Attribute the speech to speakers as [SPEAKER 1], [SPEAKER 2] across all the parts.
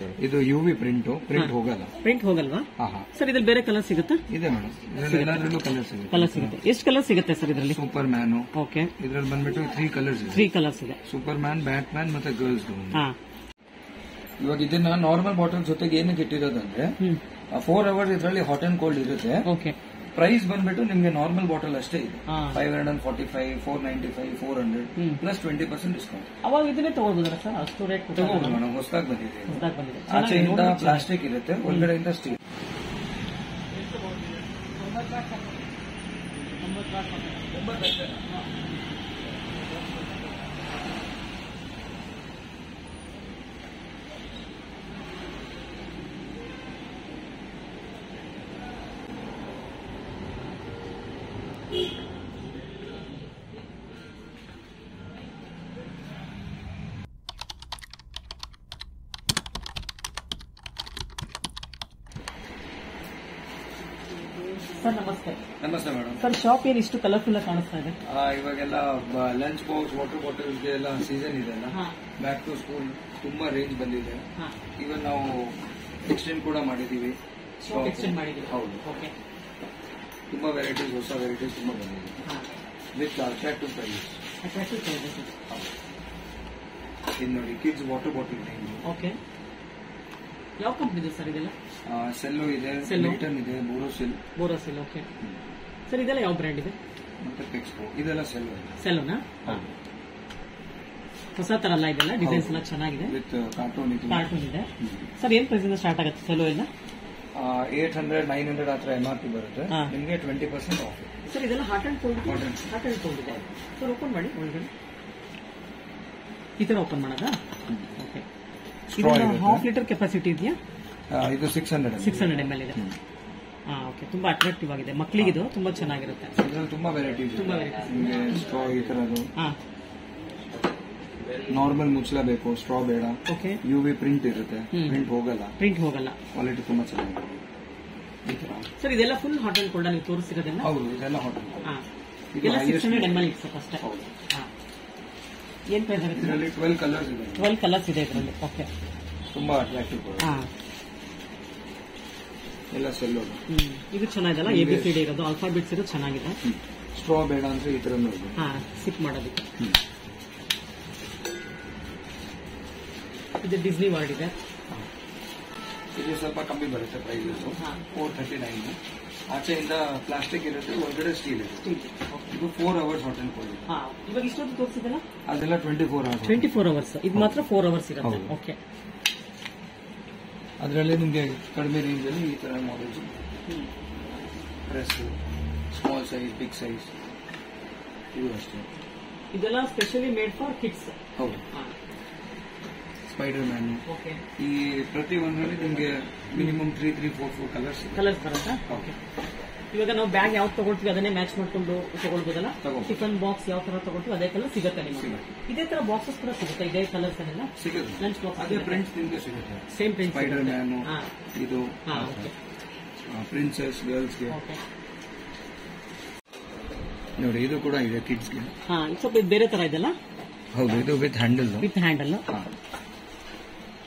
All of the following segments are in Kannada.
[SPEAKER 1] ಅಂತ ಹೇಳಿ. ಇದು ಯುವಿ ಪ್ರಿಂಟ್ ಹೋಗಲ್ಲ.
[SPEAKER 2] ಪ್ರಿಂಟ್ ಹೋಗಲ್ವಾ ಸರ್? ಇದ್ರಲ್ಲಿ ಬೇರೆ ಕಲರ್ ಸಿಗುತ್ತಾ?
[SPEAKER 1] ಇದೆ ಮೇಡಮ್, ಎಲ್ಲದರಲ್ಲೂ ಕಲರ್ ಸಿಗುತ್ತೆ.
[SPEAKER 2] ಎಷ್ಟು ಕಲರ್ ಸಿಗುತ್ತೆ ಸರ್ ಇದರಲ್ಲಿ?
[SPEAKER 1] Super man.
[SPEAKER 2] ಓಕೆ,
[SPEAKER 1] ಇದ್ರಲ್ಲಿ ಬಂದ್ಬಿಟ್ಟು 3 ಕಲರ್ಸ್ ಇದೆ.
[SPEAKER 2] 3 ಕಲರ್ಸ್ ಇದೆ.
[SPEAKER 1] ಸೂಪರ್ ಮ್ಯಾನ್, ಬ್ಯಾಟ್ ಮ್ಯಾನ್ ಮತ್ತೆ ಗರ್ಲ್ಸ್. ಇವಾಗ ಇದನ್ನ ನಾರ್ಮಲ್ ಬಾಟಲ್ ಜೊತೆಗೆ ಏನಕ್ಕೆ ಇಟ್ಟಿರೋದಂದ್ರೆ 4 ಅವರ್ಸ್ ಇದರಲ್ಲಿ ಹಾಟ್ ಅಂಡ್ ಕೋಲ್ಡ್ ಇರುತ್ತೆ.
[SPEAKER 2] ಓಕೆ,
[SPEAKER 1] ಪ್ರೈಸ್ ಬಂದ್ಬಿಟ್ಟು ನಿಮ್ಗೆ ನಾರ್ಮಲ್ ಬಾಟಲ್ ಅಷ್ಟೇ ಇದೆ. 545, 495, 400 ಪ್ಲಸ್ 20% ಡಿಸ್ಕೌಂಟ್.
[SPEAKER 2] ಅವಾಗ ಇದನ್ನೇ ತಗೊಳ್ಬೋದಲ್ಲ ಸರ್? ಅಷ್ಟು ರೇಟ್
[SPEAKER 1] ತಗೋಬಹುದು ಮೇಡಮ್. ಹೊಸದಾಗಿ ಬಂದಿದೆ. ಆಚೆಯಿಂದ ಪ್ಲಾಸ್ಟಿಕ್ ಇರುತ್ತೆ, ಒಳಗಡೆಯಿಂದ ಸ್ಟೀಲ್.
[SPEAKER 2] ಸರ್ ನಮಸ್ತೆ.
[SPEAKER 1] ನಮಸ್ತೆ ಮೇಡಮ್.
[SPEAKER 2] ಸರ್ ಶಾಪ್ ಏನು ಇಷ್ಟು ಕಲರ್ಫುಲ್ ಆಗಿ ಕಾಣಿಸ್ತಾ ಇದೆ?
[SPEAKER 1] ಇವಾಗೆಲ್ಲ ಲಂಚ್ ಬಾಕ್ಸ್, ವಾಟರ್ ಬಾಟಲ್ಸ್ಗೆ ಎಲ್ಲ ಸೀಸನ್ ಇದೆಲ್ಲ. ಬ್ಯಾಕ್ ಟು ಸ್ಕೂಲ್ ತುಂಬಾ ರೇಂಜ್ ಬಂದಿದೆ. ಇವನ್ ನಾವು ಎಕ್ಸ್ಟೆಂಡ್ ಕೂಡ ಮಾಡಿದೀವಿ. ಹೌದು, ತುಂಬಾ ವೆರೈಟೀಸ್, ಹೊಸ ವೆರೈಟೀಸ್ ತುಂಬಾ ಬಂದಿದೆ ವಿತ್ ಅಟ್ರಾಕ್ಟಿವ್ ಪ್ರೈಸ್. ಇದು ನೋಡಿ, kids water bottle range.
[SPEAKER 2] Okay, ಯಾವ ಕಂಪ್ನಿ ಸರ್ ಇದೆಲ್ಲ?
[SPEAKER 1] ಸೆಲ್ಲೋ ಇದೆ, ಮಿಲ್ಟನ್ ಇದೆ, ಬೋರೋಸಿಲ್.
[SPEAKER 2] ಓಕೆ ಸರ್, ಇದೆಲ್ಲ ಯಾವ ಬ್ರ್ಯಾಂಡ್ ಇದೆ?
[SPEAKER 1] ಮತ್ತೆ ಪೆಕ್ಸ್ಪೋ, ಇದೆಲ್ಲ
[SPEAKER 2] ಸೆಲ್ಲೋನಾ? ಹೊಸ ತರ ಅಲ್ಲ ಇದೆಲ್ಲ, ಡಿಸೈನ್ಸ್ ಎಲ್ಲ ಚೆನ್ನಾಗಿದೆ.
[SPEAKER 1] ವಿತ್ ಕಾರ್ಟೂನ್
[SPEAKER 2] ಇದೆ. ಸರ್ ಏನ್ ಪ್ರೈಸ್ ಇಂದ ಸ್ಟಾರ್ಟ್ ಆಗುತ್ತೆ ಸೆಲ್ಲೋ ಎಲ್ಲ?
[SPEAKER 1] 800, 900 ಹತ್ರ MRP ಬರುತ್ತೆ. ನಿಮಗೆ 20% ಆಫ್.
[SPEAKER 2] ಸರ್ ಇದೆಲ್ಲ ಹಾಟ್ ಅಂಡ್ ಕೋಲ್ಡ್ ಇದೆ. ಸರ್ ಓಪನ್ ಮಾಡಿ, ಒಳಗಡೆ ಈ ತರ ಓಪನ್ ಮಾಡೋದಾ? ಓಕೆ, ಹಾಫ್ ಲೀಟರ್ ಕೆಪಾಸಿಟಿ ಇದೆಯಾ?
[SPEAKER 1] ಇದು 600
[SPEAKER 2] ml ಇದೆ. ಓಕೆ, ತುಂಬಾ ಅಟ್ರಾಕ್ಟಿವ್ ಆಗಿದೆ. ಮಕ್ಕಳಿಗೆ ಇದು ತುಂಬಾ ಚೆನ್ನಾಗಿರುತ್ತೆ.
[SPEAKER 1] ಇದರಲ್ಲಿ ತುಂಬಾ ವೆರೈಟೀಸ್. ಸ್ಟ್ರಾ ಈ ತರದ್ದು, ನಾರ್ಮಲ್ ಮುಚ್ಚಳ ಬೇಕು, ಸ್ಟ್ರಾ ಬೇಡ.
[SPEAKER 2] ಓಕೆ,
[SPEAKER 1] ಯುವಿ ಪ್ರಿಂಟ್ ಇರುತ್ತೆ, ಪ್ರಿಂಟ್ ಹೋಗಲ್ಲ. ಕ್ವಾಲಿಟಿ ತುಂಬಾ ಚೆನ್ನಾಗಿದೆ. ಈ ತರ
[SPEAKER 2] ಸರ್ ಇದೆಲ್ಲ ಫುಲ್ ಹಾಟ್ ಅಂಡ್ ಕೋಲ್ಡ್ ನೀವು ತೋರಿಸಿರೋದೆಲ್ಲ?
[SPEAKER 1] ಹೌದು, ಇದೆಲ್ಲ ಹಾಟ್ ಅಂಡ್
[SPEAKER 2] ಕೋಲ್ಡ್. ಇದೆಲ್ಲ 600 ml ಇರುತ್ತೆ ಅಷ್ಟೇ. ಏನ್ ಪ್ರೈಸ್ ಆಗುತ್ತೆ?
[SPEAKER 1] ಇದರಲ್ಲಿ 12 ಕಲರ್ಸ್ ಇದೆ.
[SPEAKER 2] 12 ಕಲರ್ಸ್ ಇದೆ ಇದರಲ್ಲಿ. ಓಕೆ,
[SPEAKER 1] ತುಂಬಾ ಅಟ್ರಾಕ್ಟಿವ್. ಎಲ್ಲ ಸೆಲ್ಲೋ.
[SPEAKER 2] ಇದು ಚೆನ್ನಾಗಿದೆಲ್ಲ, ABCD ಇರೋದು, ಆಲ್ಫಾಬೆಟ್ಸ್ ಇರೋದು ಚೆನ್ನಾಗಿದೆ.
[SPEAKER 1] ಸ್ಟ್ರಾ ಬೇಡ ಅಂದ್ರೆ ಈ ತರ ನೋಡಿ,
[SPEAKER 2] ಸಿಪ್ ಮಾಡೋದಕ್ಕೆ. ಇದು ಡಿಸ್ನಿ ವರ್ಡ್ ಇದೆ.
[SPEAKER 1] ಇದು ಸ್ವಲ್ಪ ಕಮ್ಮಿ ಬರುತ್ತೆ ಪ್ರೈಸ್. 439. ಆಚೆಯಿಂದ ಪ್ಲಾಸ್ಟಿಕ್ ಇರುತ್ತೆ, ಒಳಗಡೆ ಸ್ಟೀಲ್ ಇರುತ್ತೆ. ಇದು 4 ಅವರ್ಸ್ ಹಾಟ್ ಅಂಡ್ ಕೋಲ್ಡ್.
[SPEAKER 2] ಇವಾಗ ಇಷ್ಟೊಂದು ತೋರಿಸಿದಲ್ಲ,
[SPEAKER 1] ಅದೆಲ್ಲ 24 ಅವರ್ಸ್.
[SPEAKER 2] 24 ಅವರ್ಸ್. ಇದು ಮಾತ್ರ 4 ಅವರ್ಸ್ ಇರುತ್ತೆ. ಓಕೆ,
[SPEAKER 1] ಅದರಲ್ಲಿ ನಿಮಗೆ ಕಡಿಮೆ ರೇಂಜ್ ಅಲ್ಲಿ ಈ ತರ models, press, small size, big size, ಇದು ಅಷ್ಟೇ.
[SPEAKER 2] ಇದೆಲ್ಲ ಸ್ಪೆಷಲಿ ಮೇಡ್ ಫಾರ್ ಕಿಡ್ಸ್.
[SPEAKER 1] ಹೌದು, ಸ್ಪೈಡರ್ ಮ್ಯಾನ್. ಈ ಪ್ರತಿ ಒಂದರಲ್ಲಿ ನಿಮಗೆ ಮಿನಿಮಮ್ 3-4 ಕಲರ್ಸ್
[SPEAKER 2] ಬರುತ್ತಾ? ಓಕೆ, ಇವಾಗ ನಾವು ಬ್ಯಾಗ್ ಯಾವ್ದು ತಗೊಳ್ತೀವಿ ಅದನ್ನೇ ಮ್ಯಾಚ್ ಮಾಡ್ಕೊಂಡು ತಗೊಳ್ಬೋದಲ್ಲ? ಟಿಫನ್ ಬಾಕ್ಸ್ ಯಾವ ತರ ತಗೊಳ್ತೀವಿ ಅದೇ ಕಲರ್ ಸಿಗುತ್ತೆ ನಿಮಗೆ. ಇದೇ ತರ ಬಾಕ್ಸಸ್ ಕೂಡ ಸಿಗುತ್ತೆ, ಇದೇ ಕಲರ್ಸ್ ಎಲ್ಲ
[SPEAKER 1] ಸಿಗುತ್ತೆ.
[SPEAKER 2] ಲಂಚ್ ಬಾಕ್ಸ್
[SPEAKER 1] ಅದೇ ಪ್ರಿಂಟ್ಸ್ ನಿಮಗೆ ಸಿಗುತ್ತೆ.
[SPEAKER 2] Same print.
[SPEAKER 1] ಸ್ಪೈಡರ್ ಮ್ಯಾನ್, ಇದು ಪ್ರಿನ್ಸೆಸ್ ಗರ್ಲ್ಸ್ಗೆ ನೋಡಿ. ಇದು ಕೂಡ ಇದೆ ಕಿಡ್ಸ್ಗೆ.
[SPEAKER 2] ಸ್ವಲ್ಪ ಬೇರೆ ತರ ಇದೆಲ್ಲ.
[SPEAKER 1] ಹೌದು, ಇದು ವಿತ್ ಹ್ಯಾಂಡಲ್. ಈ ತರ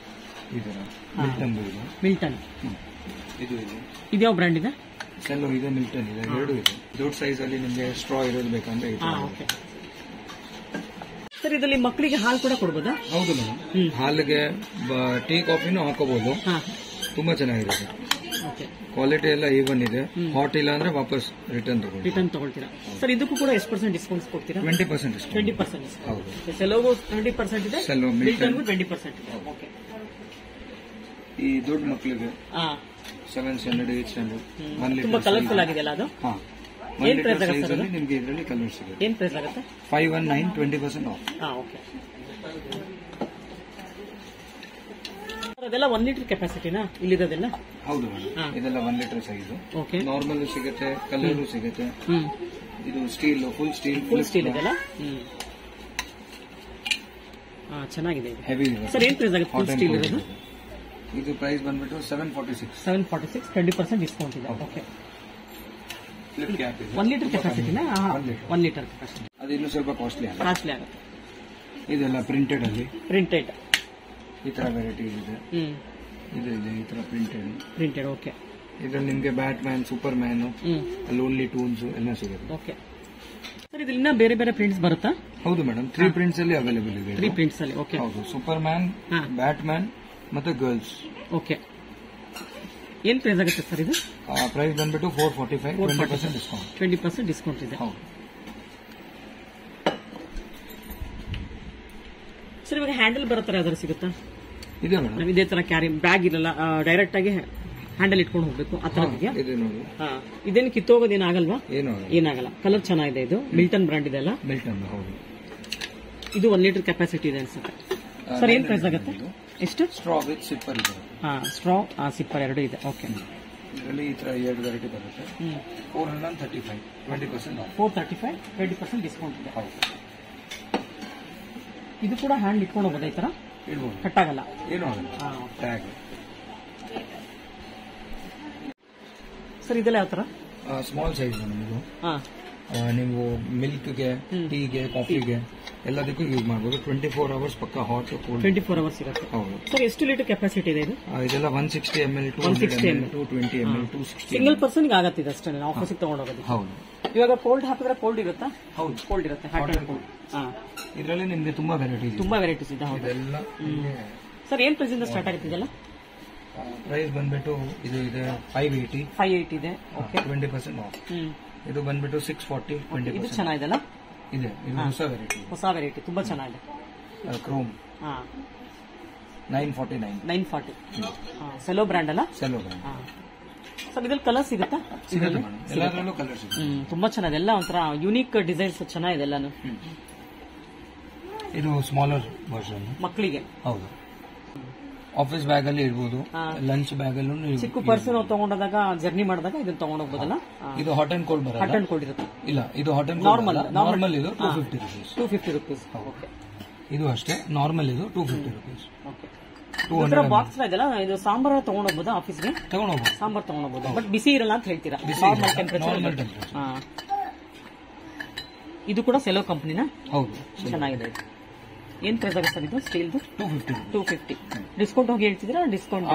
[SPEAKER 2] ಮಿಲ್ಟನ್.
[SPEAKER 1] ಇದು
[SPEAKER 2] ಯಾವ ಬ್ರ್ಯಾಂಡ್ ಇದೆ?
[SPEAKER 1] ಸೆಲ್ಲೋ ಇದೆ, ಮಿಲ್ಟನ್ ಇದೆ, 2 ಇದೆ. ದೊಡ್ಡ ಸೈಜ್ ಅಲ್ಲಿ ನಿಮಗೆ ಸ್ಟ್ರಾ ಇರೋದು ಬೇಕಂದ್ರೆ
[SPEAKER 2] ಸರ್ ಇದರಲ್ಲಿ ಮಕ್ಕಳಿಗೆ ಹಾಲು ಕೂಡ ಕೊಡ್ಬೋದಾ?
[SPEAKER 1] ಹೌದು ಮೇಡಮ್, ಹಾಲಿಗೆ ಟೀ ಕಾಫಿನೂ ಹಾಕೋಬಹುದು. ತುಂಬಾ ಚೆನ್ನಾಗಿರುತ್ತೆ. ಕ್ವಾಲಿಟಿ ಎಲ್ಲ ಈವನ್ ಇದೆ. ಹಾಟ್ ಇಲ್ಲ ಅಂದ್ರೆ ವಾಪಸ್ ರಿಟರ್ನ್
[SPEAKER 2] ತಗೊಳ್ತೀರಾ? ಸರ್ ಇದಕ್ಕೂ ಕೂಡ ಎಷ್ಟು % ಡಿಸ್ಕೌಂಟ್ ಕೊಡ್ತೀರಾ?
[SPEAKER 1] 20% ಡಿಸ್ಕೌಂಟ್.
[SPEAKER 2] 20%.
[SPEAKER 1] ಹೌದು,
[SPEAKER 2] ಸೆಲ್ಲೋಗೂ 20% ಇದೆ,
[SPEAKER 1] ಸೆಲ್ಲೋ
[SPEAKER 2] ಮಿಲ್ಟನ್ಗೂ 20% ಇದೆ. ಓಕೆ,
[SPEAKER 1] ಈ ದೊಡ್ಡ ಮಕ್ಕಳಿಗೆ 7 ಸ್ಟ್ಯಾಂಡರ್ಡ್, 8 ಸ್ಟ್ಯಾಂಡರ್ಡ್, 1 ಲೀಟರ್
[SPEAKER 2] ತುಂಬಾ ಕಲರ್ಫುಲ್ ಆಗಿದೆಲ್ಲ ಅದು. ಏನ್ ಪ್ರೈಸ್ ಆಗುತ್ತೆ ಸರ್?
[SPEAKER 1] ನಿಮಗೆ ಇದರಲ್ಲಿ ಕಲರ್ಸ್ ಸಿಗುತ್ತೆ.
[SPEAKER 2] ಏನ್ ಪ್ರೈಸ್ ಆಗುತ್ತೆ?
[SPEAKER 1] 519, 20% ಆಫ್.
[SPEAKER 2] ಓಕೆ, ಅದೆಲ್ಲ 1 ಲೀಟರ್ ಕೆಪಾಸಿಟಿನಾ ಇಲ್ಲಿರೋದೆಲ್ಲ?
[SPEAKER 1] ಹೌದು ಮೇಡಮ್, ಇದೆಲ್ಲ 1 ಲೀಟರ್ ಸೈಜ್.
[SPEAKER 2] ಓಕೆ,
[SPEAKER 1] ನಾರ್ಮಲ್ ಸಿಗುತ್ತೆ, ಕಲರ್ ಸಿಗುತ್ತೆ. ಇದು ಸ್ಟೀಲ್, ಫುಲ್ ಸ್ಟೀಲ್
[SPEAKER 2] ಇದೆಲ್ಲ. ಚೆನ್ನಾಗಿದೆ.
[SPEAKER 1] ಹೆವಿ
[SPEAKER 2] ಸರ್ ಏನ್ ಪ್ರೈಸ್ ಆಗುತ್ತೆ ಫುಲ್ ಸ್ಟೀಲ್ ಇರೋದು?
[SPEAKER 1] ಇದು ಪ್ರೈಸ್ ಬಂದ್ಬಿಟ್ಟು 746.
[SPEAKER 2] 20% ಡಿಸ್ಕೌಂಟ್ ಇದೆ. ಓಕೆ, 1 ಲೀಟರ್ ಕೆಪಾಸಿಟಿನಾ? 1 ಲೀಟರ್ ಕೆಪಾಸಿಟಿ.
[SPEAKER 1] ಅದು ಇನ್ನೂ ಸ್ವಲ್ಪ ಕಾಸ್ಟ್ಲಿ ಆಗುತ್ತೆ. ಇದೆಲ್ಲ ಪ್ರಿಂಟೆಡ್
[SPEAKER 2] ಅಲ್ಲಿ.
[SPEAKER 1] ಈ ತರ ವೆರೈಟೀಸ್ ಇದೆ. ಇದೆ ಈ ತರ
[SPEAKER 2] ಪ್ರಿಂಟೆಡ್. ಓಕೆ.
[SPEAKER 1] ಇದ್ರಲ್ಲಿ ನಿಮ್ಗೆ Batman, Superman, Looney Tunes ಎಲ್ಲ ಸಿಗುತ್ತೆ.
[SPEAKER 2] ಓಕೆ ಸರ್, ಇದ್ರಲ್ಲಿ ಇನ್ನ ಬೇರೆ ಬೇರೆ ಪ್ರಿಂಟ್ಸ್ ಬರುತ್ತಾ?
[SPEAKER 1] ಹೌದು ಮೇಡಮ್, 3 ಪ್ರಿಂಟ್ಸ್ ಅಲ್ಲಿ ಅವೈಲೇಬಲ್ ಇದೆ.
[SPEAKER 2] 3 ಪ್ರಿಂಟ್ಸ್ ಅಲ್ಲಿ. ಓಕೆ.
[SPEAKER 1] ಹೌದು, ಸೂಪರ್ ಮ್ಯಾನ್, ಬ್ಯಾಟ್ ಮ್ಯಾನ್ ಮತ್ತೆ ಗರ್ಲ್ಸ್.
[SPEAKER 2] ಓಕೆ. ಏನ್ ಪ್ರೈಸ್ ಆಗುತ್ತೆ ಸರ್ ಇದು?
[SPEAKER 1] ಪ್ರೈಸ್ ಬಂದ್ಬಿಟ್ಟು 445, 20% ಡಿಸ್ಕೌಂಟ್.
[SPEAKER 2] 20% ಡಿಸ್ಕೌಂಟ್ ಇದೆ.
[SPEAKER 1] ಹೌದು
[SPEAKER 2] ಸರ್, ಇವಾಗ ಹ್ಯಾಂಡಲ್ ಬರೋ ತರ ಯಾವ್ದಾರು ಸಿಗುತ್ತಾ?
[SPEAKER 1] ಇದೆ ಮೇಡಮ್.
[SPEAKER 2] ನಾವು ಇದೇ ತರ ಕ್ಯಾರಿ ಬ್ಯಾಗ್ ಇರಲ್ಲ, ಡೈರೆಕ್ಟ್ ಆಗಿ ಹ್ಯಾಂಡಲ್ ಇಟ್ಕೊಂಡು ಹೋಗ್ಬೇಕು, ಆ ತರ ಇದೆಯಾ?
[SPEAKER 1] ಇದೆ ನೋಡಿ.
[SPEAKER 2] ಇದೇನು ಕಿತ್ತೋಗೋದು ಏನಾಗಲ್ವಾ?
[SPEAKER 1] ಏನಾಗಲ್ಲ.
[SPEAKER 2] ಕಲರ್ ಚೆನ್ನಾಗಿದೆ. ಇದು ಮಿಲ್ಟನ್ ಬ್ರಾಂಡ್ ಇದೆ ಅಲ್ಲ?
[SPEAKER 1] ಮಿಲ್ಟನ್. ಹೌದು.
[SPEAKER 2] ಇದು 1 ಲೀಟರ್ ಕೆಪಾಸಿಟಿ ಇದೆ ಅನ್ಸುತ್ತೆ. ಸರ್, ಏನ್ ಪ್ರೈಸ್ ಆಗುತ್ತೆ? ಎಷ್ಟು?
[SPEAKER 1] ಸ್ಟ್ರಾ ವಿತ್ ಸಿಪ್ಪರ್ ಇದೆ.
[SPEAKER 2] ಸ್ಟ್ರಾ ಸಿಪ್ಪರ್ 2 ಇದೆ. ಓಕೆ.
[SPEAKER 1] ಇದರಲ್ಲಿ ಈ ತರ 2 ವೆರೈಟಿ ಬರುತ್ತೆ. 435, 20% ಆಫ್.
[SPEAKER 2] 435, 20% ಡಿಸ್ಕೌಂಟ್ ಇದೆ. ಹೌದು. ಇದು ಕೂಡ ಹ್ಯಾಂಡ್ ಇಟ್ಕೊಂಡು ಹೋಗೋದು, ಈ ತರ
[SPEAKER 1] ಇಡ್ಬೋದು,
[SPEAKER 2] ಕಟ್ ಆಗಲ್ಲ,
[SPEAKER 1] ಏನೂ ಆಗಲ್ಲ. ಟ್ಯಾಗ್.
[SPEAKER 2] ಸರ್, ಇದೆಲ್ಲ ಯಾವ ತರ?
[SPEAKER 1] ಸ್ಮಾಲ್ ಸೈಜ್ ಇದು. ನೀವು ಮಿಲ್ಕ್ಗೆ, ಟೀಗೆ, ಕಾಫಿಗೆ ಎಲ್ಲದಕ್ಕೂ ಯೂಸ್ ಮಾಡಬಹುದು. 24 ಅವರ್ಸ್ ಪಕ್ಕ ಹಾಟ್ ಕೋಲ್ಡ್
[SPEAKER 2] 24 ಅವರ್ಸ್ ಇರುತ್ತೆ.
[SPEAKER 1] ಹೌದು
[SPEAKER 2] ಸರ್, ಎಷ್ಟು ಲೀಟರ್ ಕೆಪಾಸಿಟಿ ಇದೆ ಇದು?
[SPEAKER 1] ಇದೆಲ್ಲ 160 ml, 200 ml, 220 ml, 260.
[SPEAKER 2] Single person ಆಗತ್ತೆ ಇದು ಅಷ್ಟೇ, ಆಫೀಸಿಗೆ ತಗೊಂಡೋಗೋದು.
[SPEAKER 1] ಹೌದು.
[SPEAKER 2] ಇವಾಗ ಕೋಲ್ಡ್ ಹಾಕಿದ್ರೆ ಕೋಲ್ಡ್ ಇರುತ್ತಾ?
[SPEAKER 1] ಹೌದು,
[SPEAKER 2] ಕೋಲ್ಡ್ ಇರುತ್ತೆ. Hot and cold.
[SPEAKER 1] ಇದರಲ್ಲಿ ನಿಮ್ಗೆ ತುಂಬಾ ವೆರೈಟೀಸ್ ಇದೆ. ಹೌದು. ಇದೆಲ್ಲ
[SPEAKER 2] ಸರ್, ಏನ್ ಪ್ರೈಸ್ ಇಂದ ಸ್ಟಾರ್ಟ್ ಆಗುತ್ತೆ ಇದೆಲ್ಲ?
[SPEAKER 1] ಪ್ರೈಸ್ ಬಂದ್ಬಿಟ್ಟು ಇದು ಇದೆ 580
[SPEAKER 2] ಇದೆ. ಓಕೆ.
[SPEAKER 1] 20% ಆಫ್. ಇದು ಬಂದ್ಬಿಟ್ಟು 640, 20%.
[SPEAKER 2] ಇದು ಚೆನ್ನಾಗಿದೆಲ್ಲ?
[SPEAKER 1] ಇದೆ. ಇದು ಹೊಸ ವೆರೈಟಿ
[SPEAKER 2] ತುಂಬಾ ಚೆನ್ನಾಗಿದೆ.
[SPEAKER 1] ಕ್ರೋಮ್ 940.
[SPEAKER 2] ಸೆಲೋ ಬ್ರ್ಯಾಂಡ್ ಅಲ್ಲ?
[SPEAKER 1] Cello brand.
[SPEAKER 2] ಸರ್, ಇದ್ರಲ್ಲಿ ಕಲರ್ ಸಿಗುತ್ತಾ?
[SPEAKER 1] ಎಲ್ಲದರಲ್ಲೂ ಕಲರ್ ಸಿಗುತ್ತೆ.
[SPEAKER 2] ತುಂಬಾ ಚೆನ್ನಾಗಿದೆ. ಎಲ್ಲ ಒಂಥರ ಯೂನಿಕ್ ಡಿಸೈನ್ಸ್ ಚೆನ್ನಾಗಿದೆ ಎಲ್ಲಾನು.
[SPEAKER 1] ಇದು ಸ್ಮಾಲರ್ ವರ್ಷನ್
[SPEAKER 2] ಮಕ್ಕಳಿಗೆ.
[SPEAKER 1] ಹೌದು. ಆಫೀಸ್ ಬ್ಯಾಗ್ ಅಲ್ಲಿ ಇಡಬಹುದು, ಲಂಚ್ ಬ್ಯಾಗ್ ಅಲ್ಲೂ.
[SPEAKER 2] ಚಿಕ್ಕ ಪರ್ಸನ್ ತಗೊಂಡಾಗ ಜರ್ನಿ ಮಾಡಿದಾಗ ಇದನ್ನ ತಗೊಂಡ್ ಹೋಗ್ಬೋದಲ್ಲ? ಇದು
[SPEAKER 1] ಹಾಟ್ ಅಂಡ್ ಕೋಲ್ಡ್ ಬರಲ್ಲ.
[SPEAKER 2] ಹಾಟ್ ಅಂಡ್ ಕೋಲ್ಡ್ ಇರುತ್ತೆ.
[SPEAKER 1] ಇಲ್ಲ, ಇದು ಹಾಟ್ ಅಂಡ್ ನಾರ್ಮಲ್. ಇದು 250 rupees.
[SPEAKER 2] ಓಕೆ.
[SPEAKER 1] ಇದು ಅಷ್ಟೇ, ನಾರ್ಮಲ್. ಇದು 250 rupees.
[SPEAKER 2] ಓಕೆ. ಬಾಕ್ಸ್ ಇದೆಲ್ಲ, ಇದು ಸಾಂಬಾರ್ ತಗೊಂಡ್ ಹೋಗ್ಬೋದಾ ಆಫೀಸ್ಗೆ?
[SPEAKER 1] ತಗೊಂಡ್ ಹೋಗ್ಬೋದು.
[SPEAKER 2] ಸಾಂಬಾರ್ ತಗೊಂಡ್ ಹೋಗ್ಬೋದು, ಬಟ್ ಬಿಸಿ ಇರಲ್ಲ ಅಂತ ಹೇಳ್ತೀರಾ? Normal temperature. ಇದು ಕೂಡ ಸೆಲೋ ಕಂಪನಿನ?
[SPEAKER 1] ಹೌದು.
[SPEAKER 2] ಚೆನ್ನಾಗಿದೆ. ಏನ್ ಪ್ರೈಸ್ ಆಗುತ್ತೆ ಸರ್ ಇದು? ಸ್ಟೀಲ್ದು 250. ಡಿಸ್ಕೌಂಟ್ ಹೋಗಿ ಹೇಳ್ತಿದ್ದೀರಾ? Discount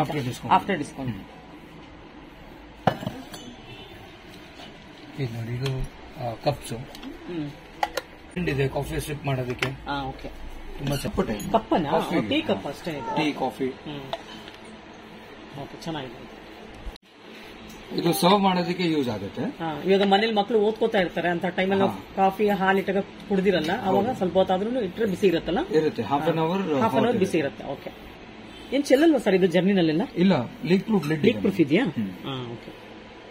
[SPEAKER 2] after discount.
[SPEAKER 1] ಇದು ನೋಡಿ, ಇದು ಕಪ್ಸ್ ಇದೆ, ಕಾಫಿ ಸಿಪ್ ಮಾಡೋದಕ್ಕೆ.
[SPEAKER 2] ಓಕೆ.
[SPEAKER 1] ತುಂಬಾ ಚಪ್ಪಟೆ.
[SPEAKER 2] ಕಪ್ಪನ? ಟೀ ಕಪ್ ಅಷ್ಟೇ ಇದೆ.
[SPEAKER 1] Tea, coffee.
[SPEAKER 2] ಓಕೆ, ಚೆನ್ನಾಗಿದೆ.
[SPEAKER 1] ಇದು ಸರ್ವ್ ಮಾಡೋದಕ್ಕೆ ಯೂಸ್ ಆಗುತ್ತೆ.
[SPEAKER 2] ಇವಾಗ ಮನೇಲಿ ಮಕ್ಕಳು ಓದ್ಕೋತಾ ಇರ್ತಾರೆ ಅಂತ ಟೈಮಲ್ಲಿ ಕಾಫಿ ಹಾಲು ಇಟ್ಟಾಗ ಕುಡ್ದಿರಲ್ಲ, ಅವಾಗ ಸ್ವಲ್ಪ ಹೊತ್ತಾದ್ರೂ ಇಟ್ಟರೆ ಬಿಸಿ ಇರುತ್ತಲ್ಲ?
[SPEAKER 1] ಇರುತ್ತೆ. ಹಾಫ್ ಅನ್ ಅವರ್
[SPEAKER 2] ಬಿಸಿ ಇರುತ್ತೆ. ಓಕೆ. ಏನ್ ಚೆಲ್ಲಲ್ವಾ ಸರ್ ಇದು ಜರ್ನಿನಲ್ಲೆಲ್ಲ?
[SPEAKER 1] ಇಲ್ಲ, ಲೀಕ್ ಪ್ರೂಫ್
[SPEAKER 2] ಇದೆಯಾ? ಓಕೆ.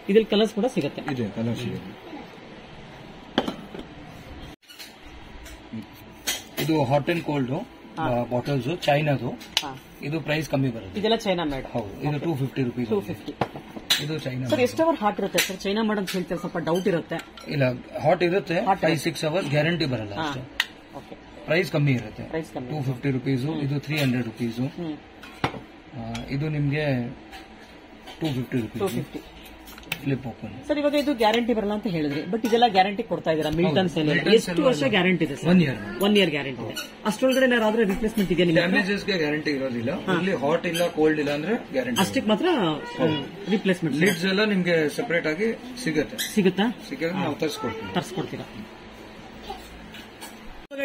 [SPEAKER 2] ಇದ್ರಲ್ಲಿ ಕಲರ್ಸ್ ಕೂಡ ಸಿಗುತ್ತೆ?
[SPEAKER 1] ಇದೆ, ಕಲರ್ ಸಿಗುತ್ತೆ. ಇದು ಹಾಟ್ ಅಂಡ್ ಕೋಲ್ಡ್ ಬಾಟಲ್ಸ್, ಚೈನಾದು. ಇದು ಪ್ರೈಸ್ ಕಮ್ಮಿ ಬರುತ್ತೆ.
[SPEAKER 2] ಇದೆಲ್ಲ ಚೈನಾ ಮೇಡ್?
[SPEAKER 1] ಹೌದು. ಇದು 250 rupees.
[SPEAKER 2] 250.
[SPEAKER 1] ಇದು ಚೈನಾ.
[SPEAKER 2] ಸರ್, ಎಷ್ಟು ಅವರ್ ಹಾಟ್ ಇರುತ್ತೆ ಸರ್? ಚೈನಾ ಮೇಡ್ ಅಂತ ಹೇಳ್ತಾರೆ, ಸ್ವಲ್ಪ ಡೌಟ್ ಇರುತ್ತೆ.
[SPEAKER 1] ಇಲ್ಲ, ಹಾಟ್ ಇರುತ್ತೆ. 5-6 hours ಗ್ಯಾರಂಟಿ ಬರಲ್ಲ ಅಷ್ಟೇ.
[SPEAKER 2] ಓಕೆ.
[SPEAKER 1] ಪ್ರೈಸ್ ಕಮ್ಮಿ ಇರುತ್ತೆ. 250 rupees. ಇದು 300 rupees. ಇದು ನಿಮ್ಗೆ 250 rupees. Flip open.
[SPEAKER 2] ಸರ್, ಇವಾಗ ಇದು ಗ್ಯಾರಂಟಿ ಬರಲ್ಲ ಅಂತ ಹೇಳಿದ್ರಿ, ಬಟ್ ಇದೆಲ್ಲ ಗ್ಯಾರಂಟಿ ಕೊಡ್ತಾ ಇದೀರಾ? ಮಿಲ್ಟನ್ ಸೆಲ್ ಎಷ್ಟು ವರ್ಷ ಗ್ಯಾರಂಟಿ ಇದೆ ಸರ್? 1 year ಗ್ಯಾರಂಟಿ ಇದೆ. ಅಷ್ಟೊಳಗಡೆ ಏನಾದ್ರೂ ರಿಪ್ಲೇಸ್ಮೆಂಟ್ ಇದೆಯಾ?
[SPEAKER 1] ಡ್ಯಾಮೇಜಸ್ ಗೆ ಗ್ಯಾರಂಟಿ ಇರೋದಿಲ್ಲ. ಇಲ್ಲಿ ಹಾಟ್ ಇಲ್ಲ, ಕೋಲ್ಡ್ ಇಲ್ಲ ಅಂದ್ರೆ ಗ್ಯಾರಂಟಿ.
[SPEAKER 2] ಅಷ್ಟಕ್ಕೆ ಮಾತ್ರ ರಿಪ್ಲೇಸ್ಮೆಂಟ್.
[SPEAKER 1] ಲಿಡ್ಸ್ ಎಲ್ಲ ನಿಮ್ಗೆ ಸೆಪರೇಟ್ ಆಗಿ ಸಿಗುತ್ತೆ. ನಾವು
[SPEAKER 2] ತರಿಸ್ಕೊಡ್ತೀರಾ?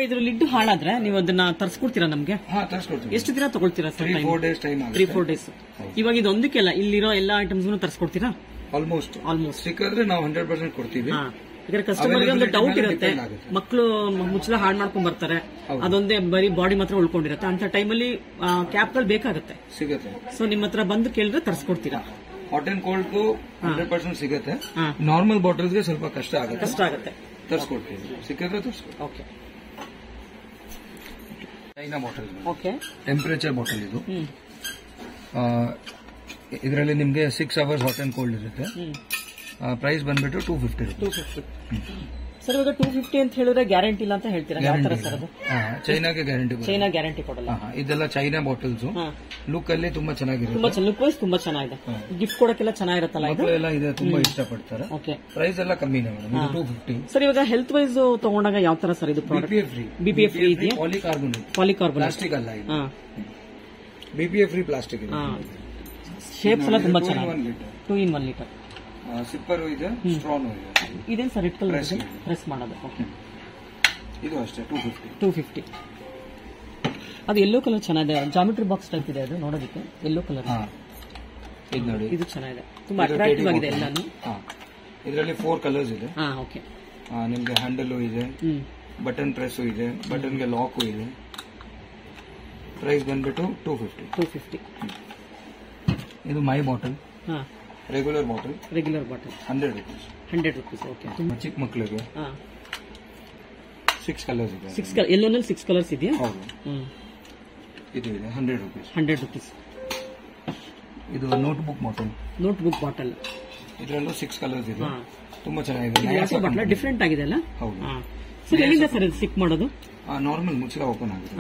[SPEAKER 2] ಇದ್ರ ಲಿಡ್ ಹಾಳಾದ್ರೆ ನೀವು ಅದನ್ನ ತರಿಸ್ಕೊಡ್ತೀರಾ ನಮ್ಗೆ?
[SPEAKER 1] ತರಿಸ್ಕೊಡ್ತೀವಿ.
[SPEAKER 2] ಎಷ್ಟು ದಿನ ತಗೊಳ್ತೀರಾ ಸರ್?
[SPEAKER 1] 3-4 days time.
[SPEAKER 2] 3-4 days. ಇವಾಗ ಇದೊಂದಕ್ಕೆ ಅಲ್ಲ, ಇಲ್ಲಿರೋ ಎಲ್ಲಾ ಐಟಮ್ಸ್ ತರಿಸ್ಕೊಡ್ತೀರಾ?
[SPEAKER 1] ಆಲ್ಮೋಸ್ಟ್ ಸಿಕ್ಕಿದ್ರೆ ನಾವು 100% ಕೊಡ್ತೀವಿ.
[SPEAKER 2] ಕಸ್ಟಮರ್ಗೆ ಒಂದು ಡೌಟ್ ಇರುತ್ತೆ, ಮಕ್ಕಳು ಮುಚ್ಚಳ ಹಾಳು ಮಾಡ್ಕೊಂಡ್ ಬರ್ತಾರೆ, ಅದೊಂದೇ ಬರೀ ಬಾಡಿ ಮಾತ್ರ ಉಳ್ಕೊಂಡಿರುತ್ತೆ, ಅಂತ ಟೈಮಲ್ಲಿ ಕ್ಯಾಪ್ಗಳು ಬೇಕಾಗುತ್ತೆ.
[SPEAKER 1] ಸಿಗುತ್ತೆ.
[SPEAKER 2] ಸೊ ನಿಮ್ಮ ಹತ್ರ ಬಂದು ಕೇಳಿದ್ರೆ ತರಿಸ್ಕೊಡ್ತೀರಾ?
[SPEAKER 1] ಹಾಟ್ ಅಂಡ್ ಕೋಲ್ಡ್ 100% ಸಿಗುತ್ತೆ. ನಾರ್ಮಲ್ ಬಾಟಲ್ಸ್ಗೆ ಸ್ವಲ್ಪ ಕಷ್ಟ ಆಗುತ್ತೆ. ತರಿಸ್ಕೊಡ್ತೀವಿ, ಸಿಕ್ಕಿದ್ರೆ ತರಿಸ್ಕೊಡ್ತೀವಿ.
[SPEAKER 2] Okay.
[SPEAKER 1] China bottle.
[SPEAKER 2] Okay.
[SPEAKER 1] Temperature bottle ಇದು. ಇದರಲ್ಲಿ ನಿಮ್ಗೆ 6 hours ಹಾಟ್ ಅಂಡ್ ಕೋಲ್ಡ್ ಇರುತ್ತೆ. ಪ್ರೈಸ್ ಬಂದ್ಬಿಟ್ಟು 250 rupees.
[SPEAKER 2] ಸರ್, ಇವಾಗ 250 ಅಂತ ಹೇಳಿದ್ರೆ ಗ್ಯಾರಂಟಿ ಇಲ್ಲ ಅಂತ ಹೇಳ್ತೀರಾ? ಯಾವ ತರ ಸರ್ ಅದು?
[SPEAKER 1] ಚೈನಾಗೆ ಗ್ಯಾರಂಟಿ.
[SPEAKER 2] ಚೈನಾ ಗ್ಯಾರಂಟಿ ಕೊಡಲ್ಲ.
[SPEAKER 1] ಇದೆಲ್ಲ ಚೈನಾ ಬಾಟಲ್ಸ್. ಲುಕ್ ಅಲ್ಲಿ ತುಂಬಾ ಚೆನ್ನಾಗಿರುತ್ತೆ.
[SPEAKER 2] ಲುಕ್ ವೈಸ್ ತುಂಬಾ ಚೆನ್ನಾಗಿದೆ. ಗಿಫ್ಟ್ ಕೊಡಕ್ಕೆಲ್ಲ ಚೆನ್ನಾಗಿರುತ್ತಲ್ಲ ಇದು?
[SPEAKER 1] ಎಲ್ಲ ಇದೆ, ತುಂಬಾ ಇಷ್ಟಪಡ್ತಾರೆ.
[SPEAKER 2] ಓಕೆ.
[SPEAKER 1] ಪ್ರೈಸ್ ಎಲ್ಲ ಕಮ್ಮಿನೇ ಮೇಡಮ್. 250.
[SPEAKER 2] ಸರ್, ಇವಾಗ ಹೆಲ್ತ್ ವೈಸ್ ತಗೊಂಡಾಗ ಯಾವ ತರ ಸರ್ ಇದು ಪ್ರಾಡಕ್ಟ್? BPA ಫ್ರೀ ಇದೆಯಾ?
[SPEAKER 1] ಪಾಲಿಕಾರ್ಬೊನೇಟ್.
[SPEAKER 2] ಪಾಲಿಕಾರ್ಬೊನೇಟ್
[SPEAKER 1] ಪ್ಲಾಸ್ಟಿಕ್ ಅಲ್ಲ ಇದು. BPA ಫ್ರೀ ಪ್ಲಾಸ್ಟಿಕ್ ಇದೆ.
[SPEAKER 2] ಶೇಪ್ಸ್ ಎಲ್ಲ ತುಂಬಾ ಚೆನ್ನಾಗಿ
[SPEAKER 1] 1 ಲೀಟರ್
[SPEAKER 2] 2 in 1 ಲೀಟರ್
[SPEAKER 1] ಸಿಪ್ಪರ್ ಇದೆ, ಸ್ಟ್ರಾನು ಇದೆ.
[SPEAKER 2] ಇದೇನು ಸರ್ ರೆಡ್ ಕಲರ್ ಪ್ರೆಸ್ ಮಾಡೋದು? ಓಕೆ,
[SPEAKER 1] ಇದು ಅಷ್ಟೇ
[SPEAKER 2] 250. ಅದು ಯೆಲ್ಲೋ ಕಲರ್ ಚೆನ್ನಾಗಿದೆ, ಜಾಮಿಟ್ರಿ ಬಾಕ್ಸ್ ಟೈಪ್ ಇದೆ ಅದು ನೋಡೋದಕ್ಕೆ. ಯೆಲ್ಲೋ ಕಲರ್
[SPEAKER 1] ಇದು ನೋಡಿ,
[SPEAKER 2] ಇದು ಚೆನ್ನಾಗಿದೆ, ತುಂಬಾ ಅಟ್ರಾಕ್ಟಿವ್ ಆಗಿದೆ ಎಲ್ಲಾನು.
[SPEAKER 1] ಇದರಲ್ಲಿ 4 ಕಲರ್ಸ್ ಇದೆ.
[SPEAKER 2] ಓಕೆ,
[SPEAKER 1] ನಿಮ್ಗೆ ಹ್ಯಾಂಡಲ್ ಇದೆ, ಬಟನ್ ಪ್ರೆಸ್ ಇದೆ, ಬಟನ್ ಗೆ ಲಾಕ್ ಇದೆ. ಪ್ರೈಸ್ ಬಂದ್ಬಿಟ್ಟು 250. ಇದು my bottle, regular bottle 100 rupees.
[SPEAKER 2] Okay,
[SPEAKER 1] ಚಿಕ್ಕ ಮಕ್ಕಳಿಗೆ 6 ಕಲರ್ಸ್ ಇದೆ.
[SPEAKER 2] 6 ಕಲರ್, ಎಲ್ಲೋನಲ್ಲಿ 6 ಕಲರ್ಸ್ ಇದೆಯಾ?
[SPEAKER 1] ಹೌದು. ಇದು ಇದೆ 100 rupees. ಇದು ನೋಟ್ಬುಕ್ ಬಾಟಲ್, ಇದರಲ್ಲೂ 6 ಕಲರ್ಸ್ ಇದೆ. ತುಂಬಾ ಚೆನ್ನಾಗಿದೆ,
[SPEAKER 2] ಡಿಫ್ರೆಂಟ್ ಆಗಿದೆ ಅಲ್ಲ?
[SPEAKER 1] ಹೌದು.
[SPEAKER 2] ಸರ್ ಎಲ್ಲಿಂದ ಸರ್ ಇದು ಸಿಕ್ ಮಾಡೋದು?
[SPEAKER 1] ನಾರ್ಮಲ್ ಮುಚ್ಚಳ ಓಪನ್ ಆಗಿದೆ.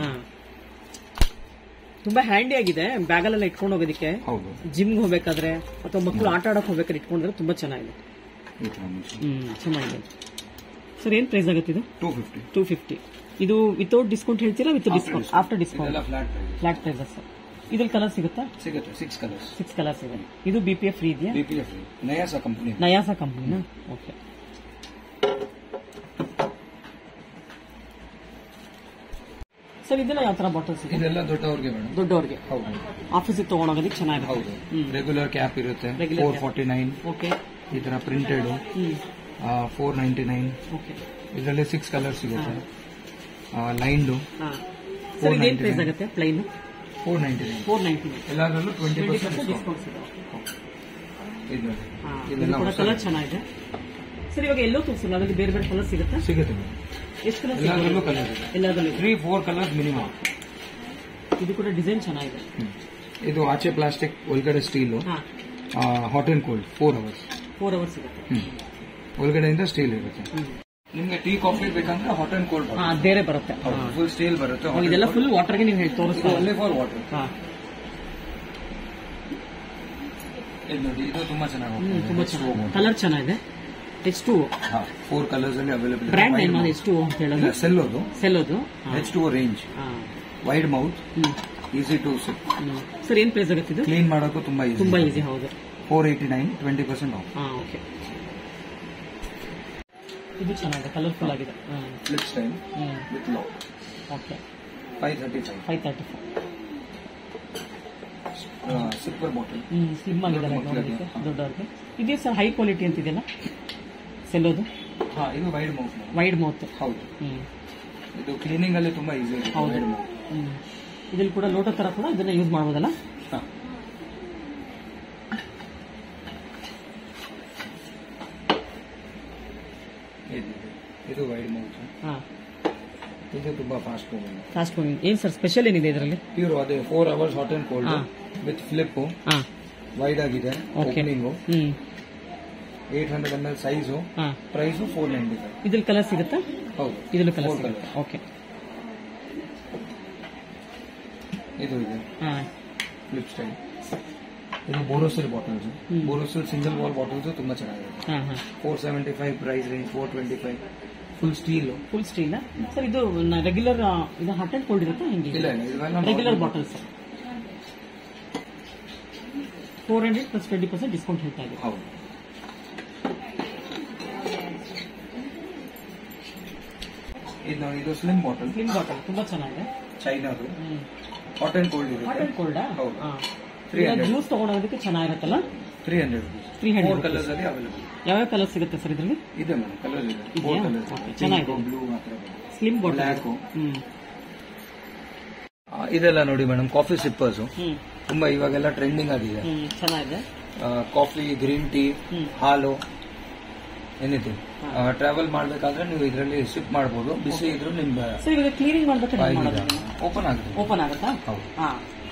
[SPEAKER 2] ತುಂಬಾ ಹ್ಯಾಂಡಿ ಆಗಿದೆ, ಬ್ಯಾಗಲ್ಲೆಲ್ಲ ಇಟ್ಕೊಂಡು ಹೋಗೋದಕ್ಕೆ.
[SPEAKER 1] ಹೌದು,
[SPEAKER 2] ಜಿಮ್ಗೆ ಹೋಗ್ಬೇಕಾದ್ರೆ ಅಥವಾ ಮಕ್ಕಳು ಆಟ ಆಡಕ್ ಹೋಗ್ಬೇಕಾದ್ರೆ ಇಟ್ಕೊಂಡ್ರೆ ತುಂಬಾ ಚೆನ್ನಾಗಿದೆ. ಚೆನ್ನಾಗಿದೆ. ಸರ್ ಏನ್ ಪ್ರೈಸ್ ಆಗುತ್ತೆ ಇದು? 250. ಇದು ವಿತೌಟ್ ಡಿಸ್ಕೌಂಟ್ ಹೇಳ್ತೀರಾ with discount? After discount flat price sir. ಇದ್ರಲ್ಲಿ ಕಲರ್ ಸಿಗುತ್ತಾ?
[SPEAKER 1] ಸಿಗುತ್ತೆ, 6
[SPEAKER 2] ಕಲರ್ಸ್ ಇದೆ. ಇದು BPF ಫ್ರೀ ಇದೆಯಾ?
[SPEAKER 1] BPF ಫ್ರೀ, ನಯಾಸಾ ಕಂಪನಿನ. ಓಕೆ,
[SPEAKER 2] ಸರ್ ಇದೆಲ್ಲ ಯಾವ ತರ ಬಾಟಲ್ಸ್ ಇದೆ?
[SPEAKER 1] ಇದೆಲ್ಲ ದೊಡ್ಡವ್ರಿಗೆ. ಹೌದು,
[SPEAKER 2] ಆಫೀಸಿಗೆ ತಗೊಂಡೋಗೋದಕ್ಕೆ ಚೆನ್ನಾಗಿದೆ.
[SPEAKER 1] ಹೌದು, ರೆಗ್ಯುಲರ್ ಕ್ಯಾಪ್ ಇರುತ್ತೆ 449.
[SPEAKER 2] ಓಕೆ,
[SPEAKER 1] ಈ ತರ ಪ್ರಿಂಟೆಡ್ 499.
[SPEAKER 2] ಓಕೆ,
[SPEAKER 1] ಇದರಲ್ಲಿ 6 ಕಲರ್ಸ್ ಸಿಗುತ್ತೆ. ಲೈನ್ಡು
[SPEAKER 2] ಸರ್ ಇದೇನು ಪ್ರೈಸ್ ಆಗುತ್ತೆ? ಪ್ಲೈನ್
[SPEAKER 1] 499. ಎಲ್ಲದರಲ್ಲೂ 20%
[SPEAKER 2] ಡಿಸ್ಕೌಂಟ್ ಇದೆ.
[SPEAKER 1] ಇದೆಲ್ಲ
[SPEAKER 2] ಕಲರ್ ಚೆನ್ನಾಗಿದೆ. ಸರ್ ಇವಾಗ ಎಲ್ಲೋ ತೋರಿಸಿಲ್ಲ, ಅದರಲ್ಲಿ ಬೇರೆ ಬೇರೆ ಕಲರ್ ಸಿಗುತ್ತೆ?
[SPEAKER 1] ಸಿಗುತ್ತೆ. ಎಷ್ಟು ಕಲರ್? ಎಲ್ಲದರಲ್ಲೂ ಕಲರ್ ಇದೆ.
[SPEAKER 2] ಎಲ್ಲದರಲ್ಲೂ
[SPEAKER 1] 3-4 ಕಲರ್ಸ್ ಮಿನಿಮಮ್.
[SPEAKER 2] ಇದು ಕೂಡ ಡಿಸೈನ್ ಚೆನ್ನಾಗಿದೆ.
[SPEAKER 1] ಇದು ಆಚೆ ಪ್ಲಾಸ್ಟಿಕ್, ಒಳಗಡೆ steel. Hot and cold 4 hours
[SPEAKER 2] ಸಿಗುತ್ತೆ.
[SPEAKER 1] ಒಳಗಡೆಯಿಂದ ಸ್ಟೀಲ್ ಇರುತ್ತೆ. ನಿಮ್ಗೆ ಟೀ ಕಾಫಿ ಬೇಕಂದ್ರೆ ಹಾಟ್ ಅಂಡ್ ಕೋಲ್ಡ್
[SPEAKER 2] ಬೇರೆ ಬರುತ್ತೆ,
[SPEAKER 1] ಫುಲ್ ಸ್ಟೀಲ್ ಬರುತ್ತೆ.
[SPEAKER 2] ಇದೆಲ್ಲ ಫುಲ್ ವಾಟರ್ಗೆ ನೀವು ಹೇಳಿ ತೋರಿಸ್ತೀವಿ.
[SPEAKER 1] Only for water. ಇದು ನೋಡಿ, ಇದು ತುಂಬಾ ಚೆನ್ನಾಗಿ,
[SPEAKER 2] ತುಂಬಾ ಚೆನ್ನಾಗಿದೆ, ಕಲರ್ ಚೆನ್ನಾಗಿದೆ. H2O
[SPEAKER 1] 4 ಕಲರ್ಸ್ ಅಲ್ಲಿ ಅವೈಲೇಬಲ್.
[SPEAKER 2] ಬ್ರ್ಯಾಂಡ್ ನೇಮ್ H2O ಅಂತ ಹೇಳೋದು? ಸೆಲ್ಲೋದು
[SPEAKER 1] H2O range. Wide mouth, easy to sip.
[SPEAKER 2] Sir ಏನ್ ಪ್ರೈಸ್ ಆಗುತ್ತೆ ಇದು?
[SPEAKER 1] ಕ್ಲೀನ್ ಮಾಡೋಕ್ಕೂ ತುಂಬಾ ಈಸಿ.
[SPEAKER 2] ಹೌದು.
[SPEAKER 1] 489, 20% ಆಫ್.
[SPEAKER 2] ಓಕೆ, ಇದು ಚೆನ್ನಾಗಿದೆ, ಕಲರ್ಫುಲ್ ಆಗಿದೆ.
[SPEAKER 1] Flip style with lock.
[SPEAKER 2] Okay,
[SPEAKER 1] 535. Sipper bottle,
[SPEAKER 2] slim ಆಗಿದೆ ನೋಡೋದಕ್ಕೆ ದೊಡ್ಡವ್ರಿಗೆ. ಇದೇ ಸರ್ ಹೈ ಕ್ವಾಲಿಟಿ ಅಂತಿದೆಯಲ್ಲ ಸೆಲ್ಲೋದು?
[SPEAKER 1] ಇದು ವೈಡ್ ಮೌತ್. ಹೌದು, ಇದು ಕ್ಲೀನಿಂಗ್ ಅಲ್ಲಿ ತುಂಬಾ ಈಸಿ ಇದೆ.
[SPEAKER 2] ಹೌದು. ಇದ್ರಲ್ಲಿ ಕೂಡ ಲೋಟ ತರ ಕೂಡ ಇದನ್ನ ಯೂಸ್ ಮಾಡಬಹುದಲ್ಲ?
[SPEAKER 1] ಇದು ವೈಡ್ ಮೌತ್. ಇದು ತುಂಬಾ ಫಾಸ್ಟ್
[SPEAKER 2] ಮೂವಿಂಗ್. ಏನ್ ಸರ್ ಸ್ಪೆಷಲ್ ಏನಿದೆ ಇದರಲ್ಲಿ?
[SPEAKER 1] ಪ್ಯೂರ್ ಅದೇ 4 hours hot and cold with flip. Wide ಆಗಿದೆ, ಓಪನಿಂಗ್. 800 ml size. ಪ್ರೈಸ್ 495.
[SPEAKER 2] ಇದ್ರಲ್ಲಿ ಕಲರ್ ಸಿಗುತ್ತಾ?
[SPEAKER 1] ಹೌದು,
[SPEAKER 2] ಇದ್ರಲ್ಲಿ ಕಲರ್ ಸಿಗುತ್ತೆ. ಓಕೆ,
[SPEAKER 1] ಇದು ಇದೆ ಫ್ಲಿಪ್ ಸ್ಟೈಲ್. ಇದು Borosil bottles. Borosil single wall bottles ತುಂಬಾ ಚೆನ್ನಾಗಿದೆ. 475 price range. 425 full steel. Sir ಇದು ರೆಗ್ಯುಲರ್ ಇದು ಹಾಟ್ ಅಂಡ್ ಕೋಲ್ಡ್ ಇರುತ್ತೆ? ಇಲ್ಲ,
[SPEAKER 2] ರೆಗ್ಯುಲರ್ ಬಾಟಲ್ಸ್ 400 ಪ್ಲಸ್ 20% ಡಿಸ್ಕೌಂಟ್ ಹೇಳ್ತಾ ಇದೆ.
[SPEAKER 1] ಹೌದು. ಇದು ಸ್ಲಿಮ್ ಬಾಟಲ್
[SPEAKER 2] ತುಂಬಾ ಚೆನ್ನಾಗಿದೆ.
[SPEAKER 1] ಚೈನಾದು ಹಾಟ್ ಅಂಡ್ ಕೋಲ್ಡ್ ಇದೆ.
[SPEAKER 2] ಹಾಟ್ ಅಂಡ್ ಕೋಲ್ಡ್
[SPEAKER 1] ಹೌದು.
[SPEAKER 2] ಜ್ಯೂಸ್ ತಗೊಂಡೋದಕ್ಕೆ ಚೆನ್ನಾಗಿರುತ್ತಲ್ಲ?
[SPEAKER 1] 300 rupees. 4 ಕಲರ್ಸ್ ಅಲ್ಲಿ ಅವೈಲೇಬಲ್.
[SPEAKER 2] ಯಾವ್ಯಾವ ಕಲರ್ ಸಿಗುತ್ತೆ ಸರ್ ಇದರಲ್ಲಿ?
[SPEAKER 1] ಇದೆ ಮೇಡಮ್, ಕಲರ್ ಇದೆ. 4 ಕಲರ್ಸ್.
[SPEAKER 2] ಚೆನ್ನಾಗಿದೆ.
[SPEAKER 1] ಬ್ಲೂ ಮಾತ್ರ.
[SPEAKER 2] Slim bottle.
[SPEAKER 1] ಬ್ಲ್ಯಾಕ್. ಇದೆಲ್ಲ ನೋಡಿ ಮೇಡಮ್, ಕಾಫಿ ಸಿಪ್ಪರ್ಸ್ ತುಂಬಾ ಇವಾಗೆಲ್ಲ ಟ್ರೆಂಡಿಂಗ್ ಆಗಿದೆ.
[SPEAKER 2] ಚೆನ್ನಾಗಿದೆ.
[SPEAKER 1] ಕಾಫಿ, ಗ್ರೀನ್ ಟೀ, ಹಾಲು, ಎನಿಥಿಂಗ್. ಟ್ರಾವೆಲ್ ಮಾಡ್ಬೇಕಾದ್ರೆ ನೀವು ಇದರಲ್ಲಿ ಸಿಪ್ ಮಾಡಬಹುದು. ಬಿಸಿ ಇದ್ರು ನಿಮ್ಗೆ
[SPEAKER 2] ಕ್ಲೀನಿಂಗ್
[SPEAKER 1] ಓಪನ್
[SPEAKER 2] ಆಗುತ್ತಾ?
[SPEAKER 1] ಹೌದು,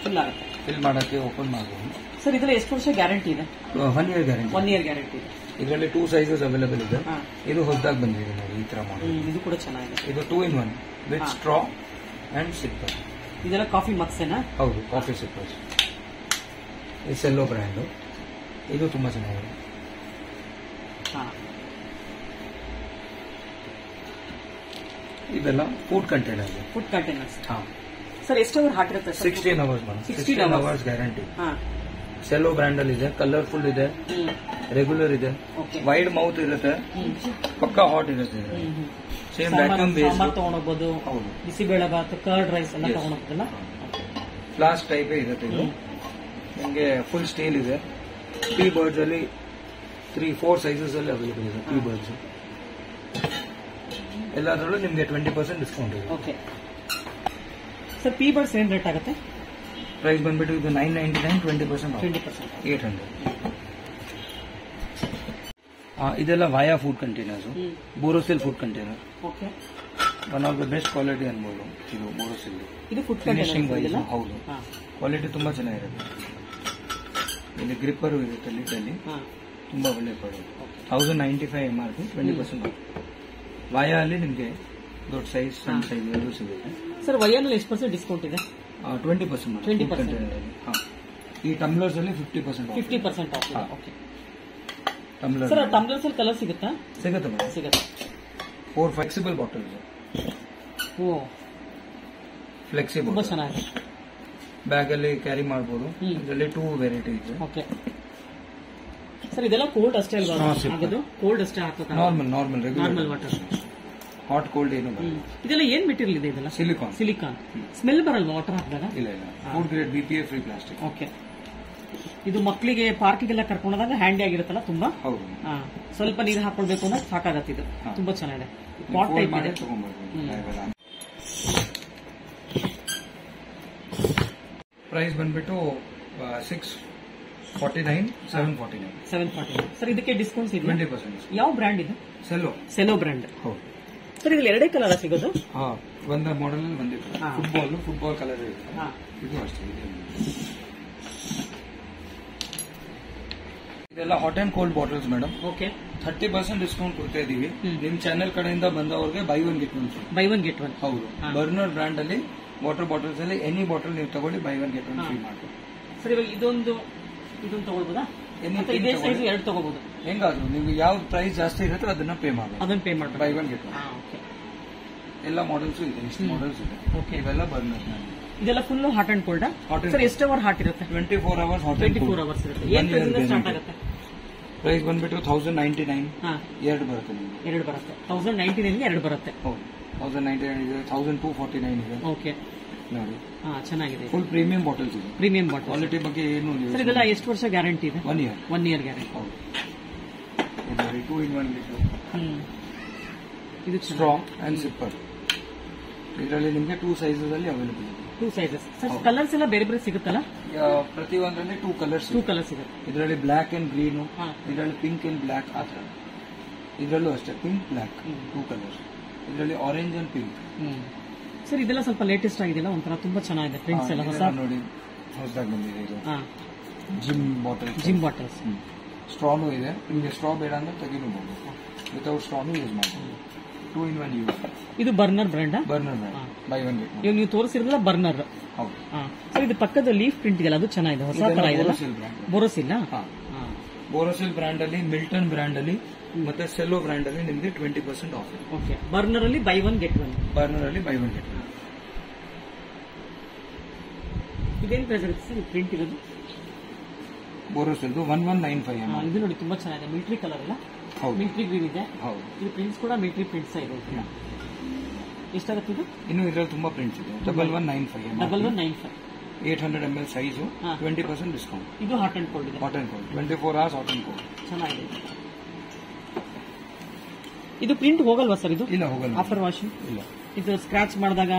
[SPEAKER 2] ಫಿಲ್ ಆಗುತ್ತೆ.
[SPEAKER 1] ಫಿಲ್ ಮಾಡಕ್ಕೆ ಓಪನ್ ಮಾಡಬಹುದು.
[SPEAKER 2] ಸರ್ ಇದರಲ್ಲಿ ಎಷ್ಟು ವರ್ಷ ಗ್ಯಾರಂಟಿ ಇದೆ?
[SPEAKER 1] 1 year ಗ್ಯಾರಂಟಿ.
[SPEAKER 2] 1 year ಗ್ಯಾರಂಟಿ ಇದೆ.
[SPEAKER 1] ಇದರಲ್ಲಿ 2 ಸೈಜಸ್ ಅವೈಲೇಬಲ್ ಇದೆ. ಇದು ಹೊಸದಾಗಿ ಬಂದಿದೆ ನೋಡಿ, ಈ ತರ ಮಾಡಿ.
[SPEAKER 2] ಇದು ಕೂಡ ಚೆನ್ನಾಗಿದೆ.
[SPEAKER 1] ಇದು 2 in 1 with straw and sipper.
[SPEAKER 2] ಇದೆಲ್ಲ ಕಾಫಿ ಮಗ್ಸೇನಾ?
[SPEAKER 1] ಹೌದು, ಕಾಫಿ ಸಿಪ್ಪರ್ಸ್. ಇದು ಸೆಲ್ಲೋ ಬ್ರ್ಯಾಂಡ್. ಇದು ತುಂಬಾ ಚೆನ್ನಾಗಿದೆ. ಇದೆಲ್ಲ ಫುಡ್ ಕಂಟೈನರ್ಸ್.
[SPEAKER 2] ಸರ್ ಎಷ್ಟು ಅವರ್ ಹಾಕಿರುತ್ತೆ?
[SPEAKER 1] 16 hours madam. 16 hours guarantee. Cello brand ಅಲ್ಲಿ ಇದೆ, ಕಲರ್ಫುಲ್ ಇದೆ, ರೆಗ್ಯುಲರ್ ಇದೆ, ವೈಡ್ ಮೌತ್ ಇರುತ್ತೆ, ಪಕ್ಕಾ ಹಾಟ್ ಇರುತ್ತೆ. ಸೇಮ್ ವ್ಯಾಕ್ಯೂಮ್ ಬೇಸ್
[SPEAKER 2] ತಗೊಂಡೋಗ್ಬೋದು. ಬಿಸಿಬೇಳೆ ಬಾತ್, ಕರ್ಡ್ ರೈಸ್ ಎಲ್ಲ ತಗೊಂಡೋಗ್ತಲ್ಲ.
[SPEAKER 1] ಫ್ಲಾಸ್ಕ್ ಟೈಪೇ ಇರುತ್ತೆ ಇದು. ನಿಮಗೆ ಫುಲ್ ಸ್ಟೀಲ್ ಇದೆ. ಟೀ ಬರ್ಡ್ಸ್ ಅಲ್ಲಿ 3-4 ಸೈಜಸ್ ಅಲ್ಲಿ ಅವೈಲೇಬಲ್ ಇದೆ. ಟೀ ಬರ್ಡ್ಸ್ ಎಲ್ಲದರಲ್ಲೂ ನಿಮಗೆ 20% ಡಿಸ್ಕೌಂಟ್ ಇದೆ.
[SPEAKER 2] ಓಕೆ ಸರ್, ಪೀ ಬರ್ಡ್ಸ್ ಏನ್ ರೇಟ್ ಆಗುತ್ತೆ?
[SPEAKER 1] ಪ್ರೈಸ್ ಬಂದ್ಬಿಟ್ಟು ಇದು 999, 20% 800. ಇದೆಲ್ಲ via food containers, Borosil food container. One of the best quality ಅನ್ಬೋದು ಇದು ಬೋರೋಸಿಲ್.
[SPEAKER 2] ಇದು ಫುಡ್
[SPEAKER 1] ಫಿನಿಶಿಂಗ್ ವೈಸ್ ಹೌದು, ಕ್ವಾಲಿಟಿ ತುಂಬಾ ಚೆನ್ನಾಗಿರುತ್ತೆ. ಇಲ್ಲಿ ಗ್ರಿಪ್ಪರ್ ಇರುತ್ತೆ ಲಿಟಲ್ಲಿ, ತುಂಬಾ ಒಳ್ಳೆ ಪ್ರಾಡಕ್ಟ್. 1095 MRP, 20% of. ವಾಯಾ ಅಲ್ಲಿ ನಿಮಗೆ ದೊಡ್ಡ ಸೈಜ್, ಸಣ್ಣ ಸೈಜ್ ಎರಡು ಸಿಗುತ್ತೆ.
[SPEAKER 2] ಸರ್, ವಯಾನಲ್ಲಿ ಎಷ್ಟು % ಡಿಸ್ಕೌಂಟ್ ಇದೆ?
[SPEAKER 1] 20%. ಈ ಟಮ್ಲರ್ಸ್ ಅಲ್ಲಿ 50%
[SPEAKER 2] ಆಫ್. ಓಕೆ ಸರ್, ಟಮ್ಲರ್ಸ್ ಅಲ್ಲಿ ಕಲರ್ ಸಿಗುತ್ತಾ? ಸಿಗುತ್ತೆ.
[SPEAKER 1] 4 ಫ್ಲೆಕ್ಸಿಬಲ್ ಬಾಟಲ್ಸ್.
[SPEAKER 2] ಓ,
[SPEAKER 1] ಫ್ಲೆಕ್ಸಿಬಲ್,
[SPEAKER 2] ತುಂಬಾ ಚೆನ್ನಾಗಿದೆ.
[SPEAKER 1] ಬ್ಯಾಗ್ ಅಲ್ಲಿ ಕ್ಯಾರಿ ಮಾಡಬಹುದು. ಇದರಲ್ಲಿ 2 ವೆರೈಟಿ ಇದೆ.
[SPEAKER 2] ಓಕೆ ಸರ್, ಇದೆಲ್ಲ ಕೋಲ್ಡ್ ಅಷ್ಟೇ ಅಲ್ವಾ? ಕೋಲ್ಡ್ ಅಷ್ಟೇ ಹಾಕೋದು? Normal water.
[SPEAKER 1] ಹಾಟ್ ಕೋಲ್ಡ್ ಏನು ಬರಲ್ಲ.
[SPEAKER 2] ಇದೆಲ್ಲ ಏನ್ ಮೆಟೀರಿಯಲ್ ಇದೆ? ಇದೆಲ್ಲ ಸಿಲಿಕಾನ್. ಸ್ಮೆಲ್ ಬರಲ್ವಾ ವಾಟರ್ ಹಾಕಿದಾಗ?
[SPEAKER 1] ಇಲ್ಲ. Food grade BPA free plastic.
[SPEAKER 2] Okay. ಇದು ಮಕ್ಕಳಿಗೆ ಪಾರ್ಕಿಗೆಲ್ಲ ಕರ್ಕೊಂಡೋದಾಗ ಹ್ಯಾಂಡಿ ಆಗಿರುತ್ತಲ್ಲ ತುಂಬಾ.
[SPEAKER 1] ಹೌದು.
[SPEAKER 2] ಸ್ವಲ್ಪ ನೀರು ಹಾಕೊಳ್ಬೇಕು ಅಂದ್ರೆ ಸಾಕಾಗತ್ತೆ. ಇದು ತುಂಬಾ ಚೆನ್ನಾಗಿದೆ. ಪಾಟ್ ಟೈಪ್ ಇದೆ.
[SPEAKER 1] ಪ್ರೈಸ್ ಬಂದ್ಬಿಟ್ಟು 649, 749.
[SPEAKER 2] ಸರ್, ಇದಕ್ಕೆ ಡಿಸ್ಕೌಂಟ್ಸ್ ಇದೆ?
[SPEAKER 1] 20%.
[SPEAKER 2] ಯಾವ ಬ್ರ್ಯಾಂಡ್ ಇದೆ? Cello brand.
[SPEAKER 1] ಹೌದು
[SPEAKER 2] ಸರ್, ಇದ್ರಲ್ಲಿ ಎರಡೇ ಕಲರ್ ಸಿಗೋದು?
[SPEAKER 1] ಒಂದು ಮಾಡೆಲ್ ಬಂದಿತ್ತು, ಫುಟ್ಬಾಲ್ ಕಲರ್ ಇದೆ. ಇದು ಅಷ್ಟೇ. ಇದೆಲ್ಲ hot and cold bottles madam.
[SPEAKER 2] Okay.
[SPEAKER 1] 30% discount ಕೊಡ್ತಾ ಇದೀವಿ. ನಿಮ್ ಚಾನೆಲ್ ಕಡೆಯಿಂದ ಬಂದವ್ರಿಗೆ ಬೈ ಒನ್ ಗೆಟ್ ಒನ್. ಹೌದು. ಬರ್ನರ್ ಬ್ರ್ಯಾಂಡ್ ಅಲ್ಲಿ ವಾಟರ್ ಬಾಟಲ್ಸ್ ಅಲ್ಲಿ ಎನಿ ಬಾಟಲ್ ನೀವು ತಗೊಳ್ಳಿ, by one get one free ಮಾಡ್ತೀವಿ.
[SPEAKER 2] ಸರ್, ಇವಾಗ ಇದೊಂದು ತಗೊಳ್ಬೋದಾ? ಇದೇ ಸೈಜ್ 2 ತಗೋಬಹುದು.
[SPEAKER 1] ಹೆಂಗಾದ್ರು ನಿಮ್ಗೆ ಯಾವ ಪ್ರೈಸ್ ಜಾಸ್ತಿ ಇರುತ್ತೆ ಅದನ್ನ ಪೇ ಮಾಡಿ ಬೈ ಒನ್ ಗೆಟ್ ಒನ್. ಎಲ್ಲ ಮಾಡೆಲ್ಸ್ ಇದೆ, ಇಷ್ಟು ಮಾಡೆಲ್ಸ್ ಇದೆ. ಇವೆಲ್ಲ ಬರ್ನರ್.
[SPEAKER 2] ಇದೆಲ್ಲ full hot and cold. Sir, ಎಷ್ಟು ಅವರ್ ಹಾಟ್ ಇರುತ್ತೆ?
[SPEAKER 1] 24 ಅವರ್ಸ್ ಹಾಟ್.
[SPEAKER 2] 24 ಅವರ್ಸ್ ಇರುತ್ತೆ. ಏನ್ ಪ್ರೈಸ್ ಸ್ಟಾರ್ಟ್ ಆಗುತ್ತೆ?
[SPEAKER 1] ಪ್ರೈಸ್ ಬಂದ್ಬಿಟ್ಟು 1099. 2 ಬರುತ್ತೆ ನಿಮಗೆ.
[SPEAKER 2] 2 ಬರುತ್ತೆ. 1099 ಗೆ 2 ಬರುತ್ತೆ.
[SPEAKER 1] ಹೌದು. 1099 ಇದೆ, 1249 ಇದೆ.
[SPEAKER 2] ಓಕೆ
[SPEAKER 1] ನೋಡಿ,
[SPEAKER 2] ಚೆನ್ನಾಗಿದೆ.
[SPEAKER 1] ಫುಲ್ ಪ್ರೀಮಿಯಂ ಬಾಟಲ್ಸ್ ಇದೆ.
[SPEAKER 2] Premium bottle.
[SPEAKER 1] ಕ್ವಾಲಿಟಿ ಬಗ್ಗೆ ಏನು ಇಲ್ಲ.
[SPEAKER 2] ಸರ್, ಇದೆಲ್ಲ ಎಷ್ಟು ವರ್ಷ ಗ್ಯಾರಂಟಿ ಇದೆ?
[SPEAKER 1] 1 year.
[SPEAKER 2] 1 year guarantee.
[SPEAKER 1] ಹೌದು. ಇದು 2-in-1 ಲೀಟರ್.
[SPEAKER 2] ಇದು
[SPEAKER 1] ಸ್ಟ್ರಾಂಗ್ ಅಂಡ್ ಸಿಪ್ಪರ್. ಇದರಲ್ಲಿ ನಿಮಗೆ 2 ಸೈಜಸ್ ಅಲ್ಲಿ ಅವೈಲೇಬಲ್ ಇದೆ.
[SPEAKER 2] 2 ಸೈಜಸ್. ಸರ್, ಕಲರ್ಸ್ ಎಲ್ಲ ಬೇರೆ ಬೇರೆ ಸಿಗುತ್ತಲ್ಲ?
[SPEAKER 1] ಪ್ರತಿ ಒಂದರಲ್ಲಿ 2 ಕಲರ್ಸ್
[SPEAKER 2] ಸಿಗುತ್ತೆ.
[SPEAKER 1] ಇದರಲ್ಲಿ ಬ್ಲಾಕ್ ಅಂಡ್ ಗ್ರೀನ್, ಇದರಲ್ಲಿ ಪಿಂಕ್ ಅಂಡ್ ಬ್ಲಾಕ್. ಆ ತರ ಇದರಲ್ಲೂ ಅಷ್ಟೇ, ಪಿಂಕ್ ಬ್ಲಾಕ್ 2 ಕಲರ್ಸ್. ಇದರಲ್ಲಿ ಆರೆಂಜ್ ಅಂಡ್ ಪಿಂಕ್.
[SPEAKER 2] ಸರ್, ಇದೆಲ್ಲ ಸ್ವಲ್ಪ ಲೇಟೆಸ್ಟ್ ಆಗಿದೆಲ್ಲ, ಒಂಥರ ತುಂಬಾ ಚೆನ್ನಾಗಿದೆ. ಪ್ರಿಂಟ್ಸ್ ಎಲ್ಲ ಹೊಸ
[SPEAKER 1] ನೋಡಿ, ಹೊಸದಾಗಿ ಬಂದಿದೆ. ಇದು ಜಿಮ್ ಬಾಟಲ್ಸ್. ಸ್ಟ್ರಾನು ಇದೆ. ನಿಮಗೆ ಸ್ಟ್ರಾ ಬೇಡ ಅಂದ್ರೆ ತೆಗಿಬಹುದು. ವಿತೌಟ್ ಸ್ಟ್ರಾನು ಯೂಸ್ ಮಾಡಬಹುದು. 2-in-1 use. ಇದು
[SPEAKER 2] burner brand.
[SPEAKER 1] Buy one get one.
[SPEAKER 2] ಇವಾಗ ನೀವು ತೋರಿಸಿರೋದಲ್ಲ ಬರ್ನರ್.
[SPEAKER 1] ಹೌದು.
[SPEAKER 2] ಸರ್, ಇದು ಪಕ್ಕದ ಲೀಫ್ ಪ್ರಿಂಟ್ ಇದೆಯಲ್ಲ, ಅದು ಚೆನ್ನಾಗಿದೆ, ಹೊಸ ತರ ಇದೆ. ಬೋರೋಸಿಲ್.
[SPEAKER 1] ಬೋರೋಸಿಲ್ ಬ್ರ್ಯಾಂಡ್ ಅಲ್ಲಿ, ಮಿಲ್ಟನ್ ಬ್ರ್ಯಾಂಡ್ ಅಲ್ಲಿ ಮತ್ತೆ ಸೆಲ್ಲೋ ಬ್ರ್ಯಾಂಡ್ ಅಲ್ಲಿ ನಿಮಗೆ 20% ಆಫ್.
[SPEAKER 2] ಓಕೆ. ಬರ್ನರ್ ಅಲ್ಲಿ ಬೈ ಒನ್ ಗೆಟ್ ಒನ್. ಇದೇನು ಪ್ರೈಸ್ ಇರುತ್ತೆ ಸರ್? ಪ್ರಿಂಟ್ ಇರೋದು
[SPEAKER 1] ಬೋರೋಸಿಲ್ 1195.
[SPEAKER 2] ಇದು ನೋಡಿ, ತುಂಬಾ ಚೆನ್ನಾಗಿದೆ. ಮಿಲಿಟರಿ ಕಲರ್ ಅಲ್ಲ? ಮಿಲಿಟರಿ ಗ್ರೀನ್ ಇದೆ.
[SPEAKER 1] ಹೌದು.
[SPEAKER 2] ಇದು ಪ್ರಿಂಟ್ಸ್ ಕೂಡ ಮಿಲಿಟರಿ ಪ್ರಿಂಟ್ಸ್ ಇದೆ. ಎಷ್ಟಾಗುತ್ತೆ ಇದು?
[SPEAKER 1] ಇನ್ನು ಇದರಲ್ಲಿ ತುಂಬಾ ಪ್ರಿಂಟ್ಸ್ ಇದೆ. 1195. 800 ml ಸೈಜು, 20% ಡಿಸ್ಕೌಂಟ್.
[SPEAKER 2] ಇದು ಹಾಟ್ ಅಂಡ್ ಕೋಲ್ಡ್ ಇದೆ.
[SPEAKER 1] 24 hours ಹಾಟ್ ಅಂಡ್ ಕೋಲ್ಡ್.
[SPEAKER 2] ಚೆನ್ನಾಗಿದೆ. ಇದು ಪ್ರಿಂಟ್ ಹೋಗಲ್ವಾ ಸರ್? ಇದು
[SPEAKER 1] ಇಲ್ಲ, ಹೋಗಲ್ಲ.
[SPEAKER 2] ಆಫ್ಟರ್ ವಾಷಿಂಗ್
[SPEAKER 1] ಇಲ್ಲ.
[SPEAKER 2] ಇದು ಸ್ಕ್ರಾಚ್ ಮಾಡಿದಾಗ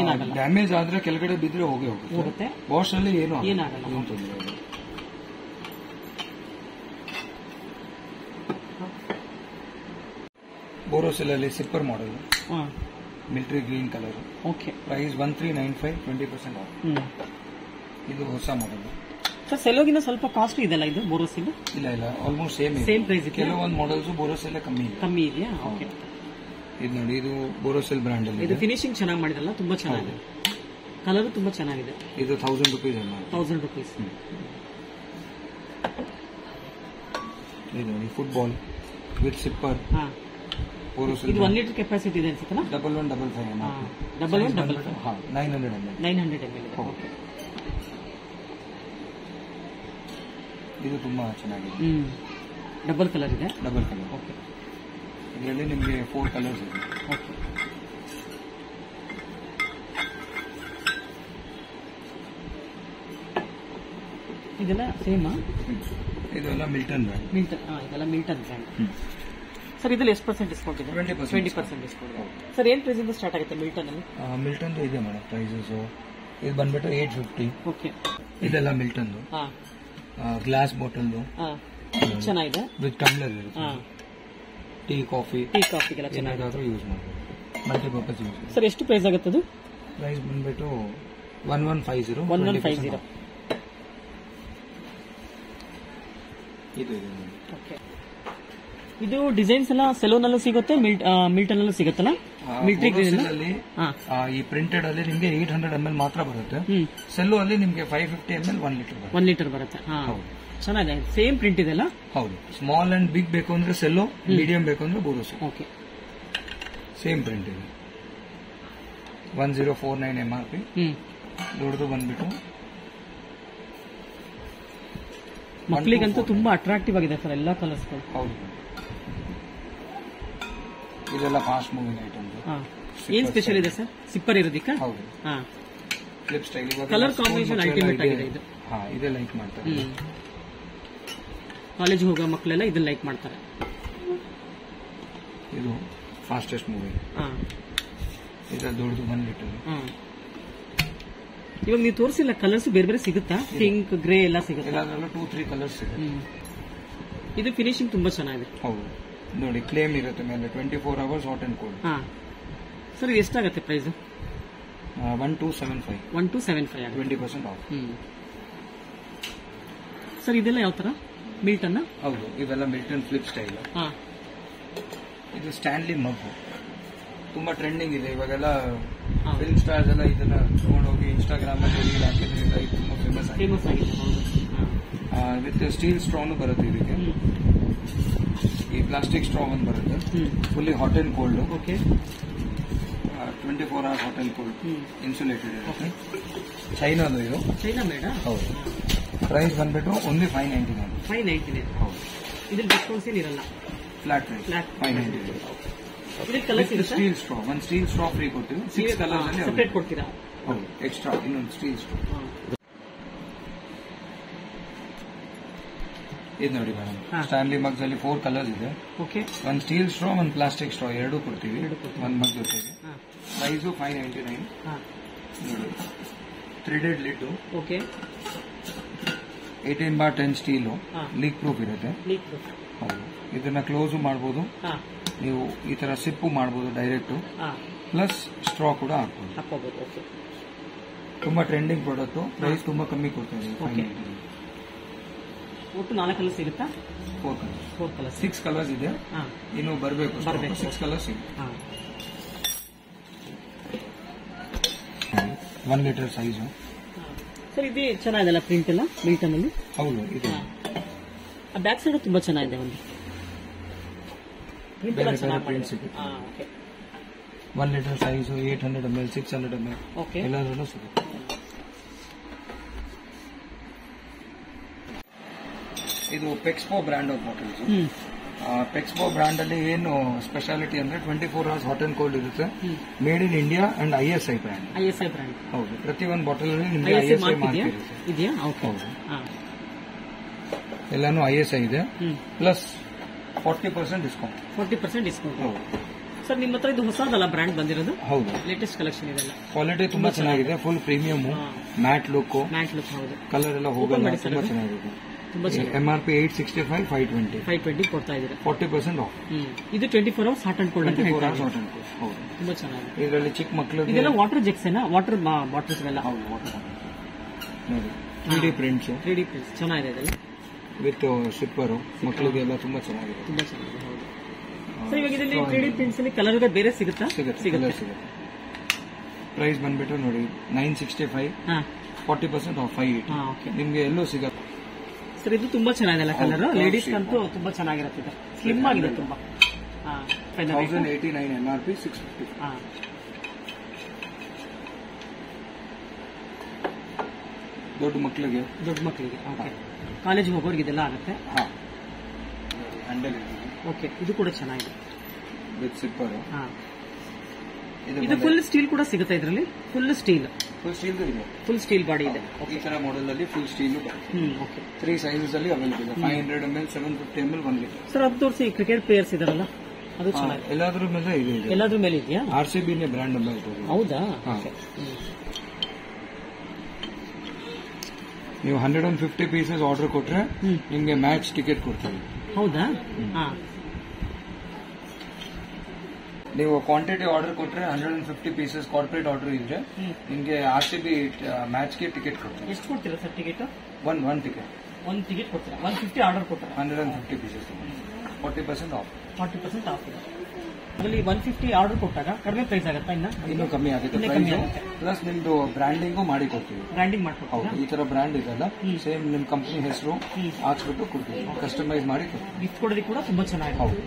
[SPEAKER 2] ಏನಾಗಲ್ಲ?
[SPEAKER 1] ಡ್ಯಾಮೇಜ್ ಆದ್ರೆ ಕೆಳಗಡೆ ಬಿದ್ರೆ ಹೋಗುತ್ತೆ. ವಾಶ್ ಅಲ್ಲಿ ಏನಾಗಲ್ಲ. ಬೋರೋಸಿಲ್ ಅಲ್ಲಿ sipper model, military green colour.
[SPEAKER 2] Okay.
[SPEAKER 1] Price 1395, 20% off. ಇದು ಹೊಸ ಮಾಡೆಲ್.
[SPEAKER 2] ಸರ್, ಸೆಲ್ಲೋಗಿನ ಸ್ವಲ್ಪ ಕಾಸ್ಟ್ಲಿ ಇದೆಲ್ಲ ಇದು ಬೋರೋಸಿಲ್?
[SPEAKER 1] ಇಲ್ಲ, ಆಲ್ಮೋಸ್ಟ್ ಸೇಮ್ ಪ್ರೈಸ್. ಕೆಲವೊಂದು ಮಾಡೆಲ್ಸ್ ಬೋರೋಸಿಲ್ ಕಮ್ಮಿ ಇದೆಯಾ? ಓಕೆ. ಇದು ನೋಡಿ, ಇದು ಬೋರೋಸಿಲ್ ಬ್ರ್ಯಾಂಡ್ ಅಲ್ಲಿ.
[SPEAKER 2] ಇದು ಫಿನಿಶಿಂಗ್ ಚೆನ್ನಾಗಿ ಮಾಡಿದ್ರಲ್ಲ, ತುಂಬಾ ಚೆನ್ನಾಗಿದೆ. ಕಲರ್ ತುಂಬಾ ಚೆನ್ನಾಗಿದೆ.
[SPEAKER 1] ಇದು 1000 ರೂಪೀಸ್.
[SPEAKER 2] 1000 ರೂಪೀಸ್.
[SPEAKER 1] ಇದು ನೋಡಿ, ಫುಟ್ಬಾಲ್ ವಿತ್ ಸಿಪ್ಪರ್. ಬೋರೋಸಿಲ್.
[SPEAKER 2] ಇದು 1 ಲೀಟರ್ ಕೆಪಾಸಿಟಿ ಇದೆ ಅನ್ಸುತ್ತಲ್ಲ?
[SPEAKER 1] 1155.
[SPEAKER 2] 1155.
[SPEAKER 1] 900 ml.
[SPEAKER 2] 900 ml. ಓಕೆ.
[SPEAKER 1] ಇದು ತುಂಬಾ ಚೆನ್ನಾಗಿದೆ.
[SPEAKER 2] ಡಬಲ್ ಕಲರ್ ಇದೆ.
[SPEAKER 1] Double colour.
[SPEAKER 2] ಓಕೆ.
[SPEAKER 1] ಇದರಲ್ಲಿ ನಿಮಗೆ 4 ಕಲರ್ಸ್ ಇದೆ.
[SPEAKER 2] ಓಕೆ. ಇದೆಲ್ಲ ಸೇಮಾ?
[SPEAKER 1] ಇದೆಲ್ಲ ಮಿಲ್ಟನ್ ಬ್ರ್ಯಾಂಡ್.
[SPEAKER 2] ಇದೆಲ್ಲ ಮಿಲ್ಟನ್ ಬ್ರ್ಯಾಂಡ್. ಸರ್ ಇದರಲ್ಲಿ ಎಷ್ಟು % ಡಿಸ್ಕೌಂಟ್ ಇದೆ? 20% ಡಿಸ್ಕೌಂಟ್. ಸರ್ ಏನ್ ಪ್ರೈಸ್ ಇಂದ ಸ್ಟಾರ್ಟ್ ಆಗುತ್ತೆ ಮಿಲ್ಟನ್ ಅಲ್ಲಿ?
[SPEAKER 1] ಮಿಲ್ಟನ್ ಇದೆ ಮೇಡಮ್ ಪ್ರೈಸಸ್. ಇದು ಬಂದ್ಬಿಟ್ಟು 850.
[SPEAKER 2] ಓಕೆ.
[SPEAKER 1] ಇದೆಲ್ಲ ಮಿಲ್ಟನ್ ಗ್ಲಾಸ್ ಬಾಟಲ್
[SPEAKER 2] ಚೆನ್ನಾಗಿದೆ
[SPEAKER 1] ವಿತ್ ಟಮ್ಲರ್ ಇರುತ್ತೆ. ಟೀ ಕಾಫಿಗೆಲ್ಲ ಚೆನ್ನಾಗಾದ್ರೂ ಯೂಸ್ ಮಾಡ್ಬೋದು. Multipurpose use.
[SPEAKER 2] ಸರ್ ಎಷ್ಟು ಪ್ರೈಸ್ ಆಗುತ್ತೆ ಅದು?
[SPEAKER 1] ಪ್ರೈಸ್ ಬಂದ್ಬಿಟ್ಟು 1150.
[SPEAKER 2] 1150.
[SPEAKER 1] ಇದು
[SPEAKER 2] ಓಕೆ. ಇದು ಡಿಸೈನ್ಸ್ ಎಲ್ಲ ಸೆಲೂನ್ ಅಲ್ಲೂ ಸಿಗುತ್ತೆ, ಮಿಲ್ಟನ್ ಅಲ್ಲೂ ಸಿಗುತ್ತಲ್ಲ? ಮಿಲ್ಟ್ರಿ
[SPEAKER 1] ಈ ಪ್ರಿಂಟೆಡ್ ಅಲ್ಲಿ ನಿಮಗೆ 800 ml ಮಾತ್ರ ಬರುತ್ತೆ. ಸೆಲ್ಲೋ ಅಲ್ಲಿ ನಿಮಗೆ 550 ml 1 ಲೀಟರ್
[SPEAKER 2] ಬರುತ್ತೆ. ಚೆನ್ನಾಗಿದೆ. ಸೇಮ್ ಪ್ರಿಂಟ್ ಇದೆಲ್ಲ?
[SPEAKER 1] ಹೌದು. ಸ್ಮಾಲ್ ಅಂಡ್ ಬಿಗ್ ಬೇಕು ಅಂದ್ರೆ ಸೆಲ್ಲೋ, ಮೀಡಿಯಂ ಬೇಕು ಅಂದ್ರೆ ಬೋರೋಸೋ.
[SPEAKER 2] ಓಕೆ.
[SPEAKER 1] ಸೇಮ್ ಪ್ರಿಂಟ್ ಇದೆ. 1049 MRP. ದೊಡ್ಡದು ಬಂದ್ಬಿಟ್ಟು
[SPEAKER 2] ಮಕ್ಕಳಿಗಂತೂ ತುಂಬಾ ಅಟ್ರಾಕ್ಟಿವ್ ಆಗಿದೆ ಸರ್ ಎಲ್ಲ ಕಲರ್ಸ್.
[SPEAKER 1] ಹೌದು. ಇದೆಲ್ಲ ಫಾಸ್ಟ್ ಮೂವಿಂಗ್ ಐಟಮ್.
[SPEAKER 2] ಏನ್ ಸ್ಪೆಷಲ್ ಇದೆ ಸರ್? ಸಿಪ್ಪರ್ ಇರೋದಕ್ಕೆ?
[SPEAKER 1] ಹೌದು. Flip style.
[SPEAKER 2] Colour combination ultimate ಆಗಿದೆ ಇದು.
[SPEAKER 1] ಇದೇ ಲೈಕ್ ಮಾಡ್ತಾರೆ.
[SPEAKER 2] ಕಾಲೇಜ್ ಹೋಗೋ ಮಕ್ಕಳೆಲ್ಲ ಇದನ್ನ ಲೈಕ್ ಮಾಡ್ತಾರೆ.
[SPEAKER 1] ಇದು ಫಾಸ್ಟೆಸ್ಟ್ ಮೂವಿಂಗ್. ಇದ್ರಲ್ಲಿ ದೊಡ್ಡದು 1 ಲೀಟರ್.
[SPEAKER 2] ಇವಾಗ ನೀವು ತೋರಿಸಿಲ್ಲ ಕಲರ್ಸ್ ಬೇರೆ ಬೇರೆ ಸಿಗುತ್ತಾ? ಪಿಂಕ್, ಗ್ರೇ ಎಲ್ಲ ಸಿಗುತ್ತೆ?
[SPEAKER 1] 2-3 ಕಲರ್ಸ್ ಸಿಗುತ್ತೆ.
[SPEAKER 2] ಇದು ಫಿನಿಶಿಂಗ್ ತುಂಬಾ ಚೆನ್ನಾಗಿದೆ.
[SPEAKER 1] ಹೌದು ನೋಡಿ, ಕ್ಲೇಮ್ ಇರುತ್ತೆ ಮೇಲೆ 24 hours hot and cold.
[SPEAKER 2] Sir ಎಷ್ಟಾಗುತ್ತೆ ಪ್ರೈಸ್?
[SPEAKER 1] 1275.
[SPEAKER 2] 1275
[SPEAKER 1] 20% ಆಫ್.
[SPEAKER 2] ಸರ್ ಇದೆಲ್ಲ ಯಾವ ತರ? ಮಿಲ್ಟನ್?
[SPEAKER 1] ಹೌದು. ಇವೆಲ್ಲ ಮಿಲ್ಟನ್ ಫ್ಲಿಪ್ ಸ್ಟೈಲ್. ಇದು ಸ್ಟ್ಯಾನ್ಲಿ ಮಗ್ ತುಂಬಾ ಟ್ರೆಂಡಿಂಗ್ ಇದೆ ಇವಾಗೆಲ್ಲ. ಫಿಲ್ಮ್ ಸ್ಟಾರ್ಸ್ ಎಲ್ಲ ಇದನ್ನ ತಗೊಂಡೋಗಿ ಇನ್ಸ್ಟಾಗ್ರಾಮ್ ಅಲ್ಲಿ ರೀಲ್ ಹಾಕಿದ್ರಿಂದ ಇದು ತುಂಬಾ ಫೇಮಸ್ ಆಗಿದೆ. ವಿತ್ ಸ್ಟೀಲ್ ಸ್ಟ್ರಾನು ಬರುತ್ತೆ ಇದಕ್ಕೆ. ಈ ಪ್ಲಾಸ್ಟಿಕ್ ಸ್ಟ್ರಾ ಒಂದು ಬರುತ್ತೆ. Fully hot and cold.
[SPEAKER 2] Okay.
[SPEAKER 1] 24 hours hot and cold. Insulated ಇರುತ್ತೆ. ಚೈನಾದು ಇದು. ಚೈನಾ ಮೇಡ? ಹೌದು. ಪ್ರೈಸ್ ಬಂದ್ಬಿಟ್ಟು ಓನ್ಲಿ 599.
[SPEAKER 2] 599. ಹೌದು. ಇದ್ರಲ್ಲಿ ಡಿಸ್ಕೌಂಟ್ಸ್ ಏನಿರಲ್ಲ.
[SPEAKER 1] Flat price 599. Steel straw. ಒಂದು ಸ್ಟೀಲ್ ಸ್ಟ್ರಾ ಫ್ರೀ ಕೊಡ್ತೀವಿ. 6 ಕಲರ್ಸ್ ಅಲ್ಲಿ
[SPEAKER 2] ಸೆಪರೇಟ್ ಕೊಡ್ತೀರಾ?
[SPEAKER 1] ಹೌದು. ಎಕ್ಸ್ಟ್ರಾ ಇನ್ನೊಂದು ಸ್ಟೀಲ್ ಸ್ಟ್ರಾ. ಇದು ನೋಡಿ ಮೇಡಮ್, ಸ್ಟ್ಯಾನ್ಲಿ ಮಗ್ಸ್ ಅಲ್ಲಿ 4 ಕಲರ್ಸ್ ಇದೆ.
[SPEAKER 2] ಓಕೆ.
[SPEAKER 1] ಒಂದು ಸ್ಟೀಲ್ ಸ್ಟ್ರಾ, ಒಂದು ಪ್ಲಾಸ್ಟಿಕ್ ಸ್ಟ್ರಾ, ಎರಡೂ ಕೊಡ್ತೀವಿ ಒಂದು ಮಗ್ ಜೊತೆಗೆ. ಪ್ರೈಸು 599. ನೋಡಿ, threaded lid.
[SPEAKER 2] Okay.
[SPEAKER 1] 18x10 steel, leak proof ಇರುತ್ತೆ. ಹೌದು. ಇದನ್ನ ಕ್ಲೋಸ್ ಮಾಡಬಹುದು. ನೀವು ಈ ತರ ಸಿಪ್ಪು ಮಾಡಬಹುದು ಡೈರೆಕ್ಟ್. ಪ್ಲಸ್ ಸ್ಟ್ರಾ ಕೂಡ ಹಾಕಬಹುದು. ತುಂಬಾ ಟ್ರೆಂಡಿಂಗ್ ಪ್ರಾಡಕ್ಟ್. ಪ್ರೈಸ್ ತುಂಬಾ ಕಮ್ಮಿ ಕೊಡ್ತಾರೆ.
[SPEAKER 2] ಒಟ್ಟು 4 ಕಲರ್ ಸಿಗುತ್ತಾ?
[SPEAKER 1] 4 ಕಲರ್ಸ್. 6 ಕಲರ್ಸ್ ಇದೆ. ಇನ್ನು ಬರಬೇಕು. 6 ಕಲರ್ಸ್ ಇದೆ. 1 ಲೀಟರ್ ಸೈಜು.
[SPEAKER 2] ಸರ್ ಇದು ಚೆನ್ನಾಗಿದೆಲ್ಲ ಪ್ರಿಂಟ್ ಎಲ್ಲ ಮಿಲ್ಟನ್ ಅಲ್ಲಿ?
[SPEAKER 1] ಹೌದು. ಇದು
[SPEAKER 2] ಬ್ಯಾಕ್ ಸೈಡ್ ತುಂಬಾ ಚೆನ್ನಾಗಿದೆ. ಒಂದು
[SPEAKER 1] ಪ್ರಿಂಟ್ ಸಿಗುತ್ತೆ. 1 ಲೀಟರ್ ಸೈಜು, 800 ml, 600 ml ಎಲ್ಲದರಲ್ಲೂ ಸಿಗುತ್ತೆ. ಇದು ಪೆಕ್ಸ್ಪೋ ಬ್ರ್ಯಾಂಡ್ ಆಫ್ ಬಾಟಲ್ಸ್. ಪೆಕ್ಸ್ಪೋ ಬ್ರ್ಯಾಂಡ್ ಅಲ್ಲಿ ಏನು ಸ್ಪೆಷಾಲಿಟಿ ಅಂದ್ರೆ 24 hours ಹಾಟ್ ಅಂಡ್ ಕೋಲ್ಡ್ ಇರುತ್ತೆ. Made in India and ISI brand. ಹೌದು. ಪ್ರತಿ ಒಂದು ಬಾಟಲ್ ಅಲ್ಲಿ ನಿಮಗೆ ISI ಮಾರ್ಕ್ ಇರುತ್ತೆ. ಎಲ್ಲಾನು ISI ಇದೆ. Plus 40% discount.
[SPEAKER 2] 40% ಡಿಸ್ಕೌಂಟ್. ಸರ್ ನಿಮ್ಮ ಹತ್ರ ಇದು ಹೊಸದಲ್ಲ ಬ್ರ್ಯಾಂಡ್ ಬಂದಿರೋದು?
[SPEAKER 1] ಹೌದು.
[SPEAKER 2] ಲೇಟೆಸ್ಟ್ ಕಲೆಕ್ಷನ್ ಇದೆಲ್ಲ.
[SPEAKER 1] ಕ್ವಾಲಿಟಿ ತುಂಬಾ ಚೆನ್ನಾಗಿದೆ. Full premium, mat look.
[SPEAKER 2] ಹೌದು.
[SPEAKER 1] ಕಲರ್ ಎಲ್ಲ ಹೋಗಲ್ಲ. ತುಂಬಾ ಚೆನ್ನಾಗಿದೆ. MRP 865, 520
[SPEAKER 2] ಕೊಡ್ತಾ ಇದ್ದೀರಾ.
[SPEAKER 1] 40% ಆಫ್.
[SPEAKER 2] ಇದು 24 hours hot and cold.
[SPEAKER 1] 24 hours hot and cold. ಹೌದು.
[SPEAKER 2] ತುಂಬಾ ಚೆನ್ನಾಗಿದೆ.
[SPEAKER 1] ಇದರಲ್ಲಿ ಚಿಕ್ಕ ಮಕ್ಕಳು
[SPEAKER 2] ಇದೆಲ್ಲ ವಾಟರ್ ಜೆಕ್ಸ್ ಏನಾ? ವಾಟರ್ ಬಾಟಲ್ಸ್ ಎಲ್ಲ?
[SPEAKER 1] ಹೌದು. ವಾಟರ್ ನೋಡಿ, 3D ಪ್ರಿಂಟ್ಸ್.
[SPEAKER 2] ಚೆನ್ನಾಗಿದೆ ಇದೆಲ್ಲ.
[SPEAKER 1] ವಿತ್ ಸಿಪ್ಪರು ಮಕ್ಕಳಿಗೆಲ್ಲ ತುಂಬಾ ಚೆನ್ನಾಗಿದೆ.
[SPEAKER 2] ತುಂಬಾ ಚೆನ್ನಾಗಿದೆ. ಹೌದು. ಸರ್ ಇವಾಗ ಇದರಲ್ಲಿ 3D ಪ್ರಿಂಟ್ಸ್ ಅಲ್ಲಿ ಕಲರ್ ಬೇರೆ ಸಿಗುತ್ತಾ?
[SPEAKER 1] ಸಿಗುತ್ತೆ. ಪ್ರೈಸ್ ಬಂದ್ಬಿಟ್ಟು ನೋಡಿ 965, 40% ಆಫ್ 580. ನಿಮ್ಗೆ ಎಲ್ಲೂ ಸಿಗುತ್ತೆ.
[SPEAKER 2] ಸರ್ ಇದು ತುಂಬಾ ಚೆನ್ನಾಗಿದೆ ಕಲರ್. ಲೇಡೀಸ್ ಅಂತೂ ತುಂಬಾ ಚೆನ್ನಾಗಿರುತ್ತೆ. ಸ್ಲಿಮ್ ಆಗಿದೆ ತುಂಬಾ.
[SPEAKER 1] 1089 MRP, 650. ದೊಡ್ಡ ಮಕ್ಕಳಿಗೆ
[SPEAKER 2] ಓಕೆ. ಕಾಲೇಜ್ ಹೋಗೋರಿಗೆ ಇದೆಲ್ಲ ಆಗುತ್ತೆ.
[SPEAKER 1] ಹ್ಯಾಂಡಲ್
[SPEAKER 2] ಓಕೆ, ಇದು ಕೂಡ ಚೆನ್ನಾಗಿದೆ
[SPEAKER 1] ವಿತ್ ಸಿಪ್ಪರ್.
[SPEAKER 2] ಇದು ಫುಲ್ ಸ್ಟೀಲ್ ಕೂಡ ಸಿಗುತ್ತೆ ಇದರಲ್ಲಿ. ಫುಲ್ ಸ್ಟೀಲ್
[SPEAKER 1] ಇದೆ,
[SPEAKER 2] ಫುಲ್ ಸ್ಟೀಲ್ ಬಾಡಿ ಇದೆ.
[SPEAKER 1] ಈ ತರ ಮಾಡೆಲ್ ಅಲ್ಲಿ ಫುಲ್ ಸ್ಟೀಲ್.
[SPEAKER 2] ಓಕೆ.
[SPEAKER 1] 3 ಸೈಜಸ್ ಅಲ್ಲಿ ಅವೈಲೇಬಲ್ ಇದೆ. 500 ml, 750 ml, 1 ಲೀಟರ್.
[SPEAKER 2] ಸರ್ ಅದು ತೋರಿಸಿ. ಕ್ರಿಕೆಟ್ ಪ್ಲೇಯರ್ಸ್ ಇದಾರಲ್ಲ, ಅದು ಚೆನ್ನಾಗಿದೆ.
[SPEAKER 1] ಎಲ್ಲಾದ್ರ ಮೇಲೆ ಇದೆ.
[SPEAKER 2] ಎಲ್ಲಾದ್ರ ಮೇಲೆ ಇದೆಯಾ?
[SPEAKER 1] RCB ನೇ ಬ್ರ್ಯಾಂಡ್ ನಂಬರ್ ಇದೆ.
[SPEAKER 2] ಹೌದಾ?
[SPEAKER 1] ನೀವು 150 ಪೀಸಸ್ ಆರ್ಡರ್ ಕೊಟ್ರೆ ನಿಮ್ಗೆ ಮ್ಯಾಚ್ ಟಿಕೆಟ್ ಕೊಡ್ತೀವಿ.
[SPEAKER 2] ಹೌದಾ?
[SPEAKER 1] ನೀವು ಕ್ವಾಂಟಿಟಿ ಆರ್ಡರ್ ಕೊಟ್ರೆ 150 ಪೀಸಸ್ ಕಾರ್ಪೊರೇಟ್ ಆರ್ಡರ್ ಇದ್ರೆ ನಿಮ್ಗೆ RCB ಮ್ಯಾಚ್ಗೆ ಟಿಕೆಟ್ ಕೊಡ್ತೀವಿ.
[SPEAKER 2] ಎಷ್ಟು ಕೊಡ್ತೀರಾ ಸರ್ ಟಿಕೆಟ್?
[SPEAKER 1] One ticket.
[SPEAKER 2] ಒಂದು ಟಿಕೆಟ್ ಕೊಡ್ತೀರಾ? 150 ಆರ್ಡರ್ ಕೊಟ್ರೆ
[SPEAKER 1] 150 ಪೀಸಸ್ 40% ಆಫ್.
[SPEAKER 2] 40% ಆಫ್ ಇದೆ. ಅದರಲ್ಲಿ 150 ಆರ್ಡರ್ ಕೊಟ್ಟಾಗ ಕಡಿಮೆ ಪ್ರೈಸ್ ಆಗುತ್ತಾ?
[SPEAKER 1] ಇನ್ನೂ ಕಮ್ಮಿ ಆಗುತ್ತೆ. ಪ್ಲಸ್ ನಿಮ್ದು ಬ್ರ್ಯಾಂಡಿಂಗು ಮಾಡಿ ಕೊಡ್ತೀವಿ.
[SPEAKER 2] ಬ್ರ್ಯಾಂಡಿಂಗ್ ಮಾಡ್ಕೊಡ್ತೀವಿ.
[SPEAKER 1] ಹೌದು, ಈ ತರ ಬ್ರ್ಯಾಂಡ್ ಇದೆಲ್ಲ ಸೇಮ್ ನಿಮ್ ಕಂಪನಿ ಹೆಸರು ಹಾಕ್ಸ್ಬಿಟ್ಟು ಕೊಡ್ತೀವಿ. ಕಸ್ಟಮೈಸ್ ಮಾಡಿ ಕೊಡ್ತೀವಿ.
[SPEAKER 2] ಗಿಫ್ಟ್ ಕೊಡೋದಕ್ಕೆ ಕೂಡ ತುಂಬಾ ಚೆನ್ನಾಗಿದೆ.
[SPEAKER 1] ಹೌದು.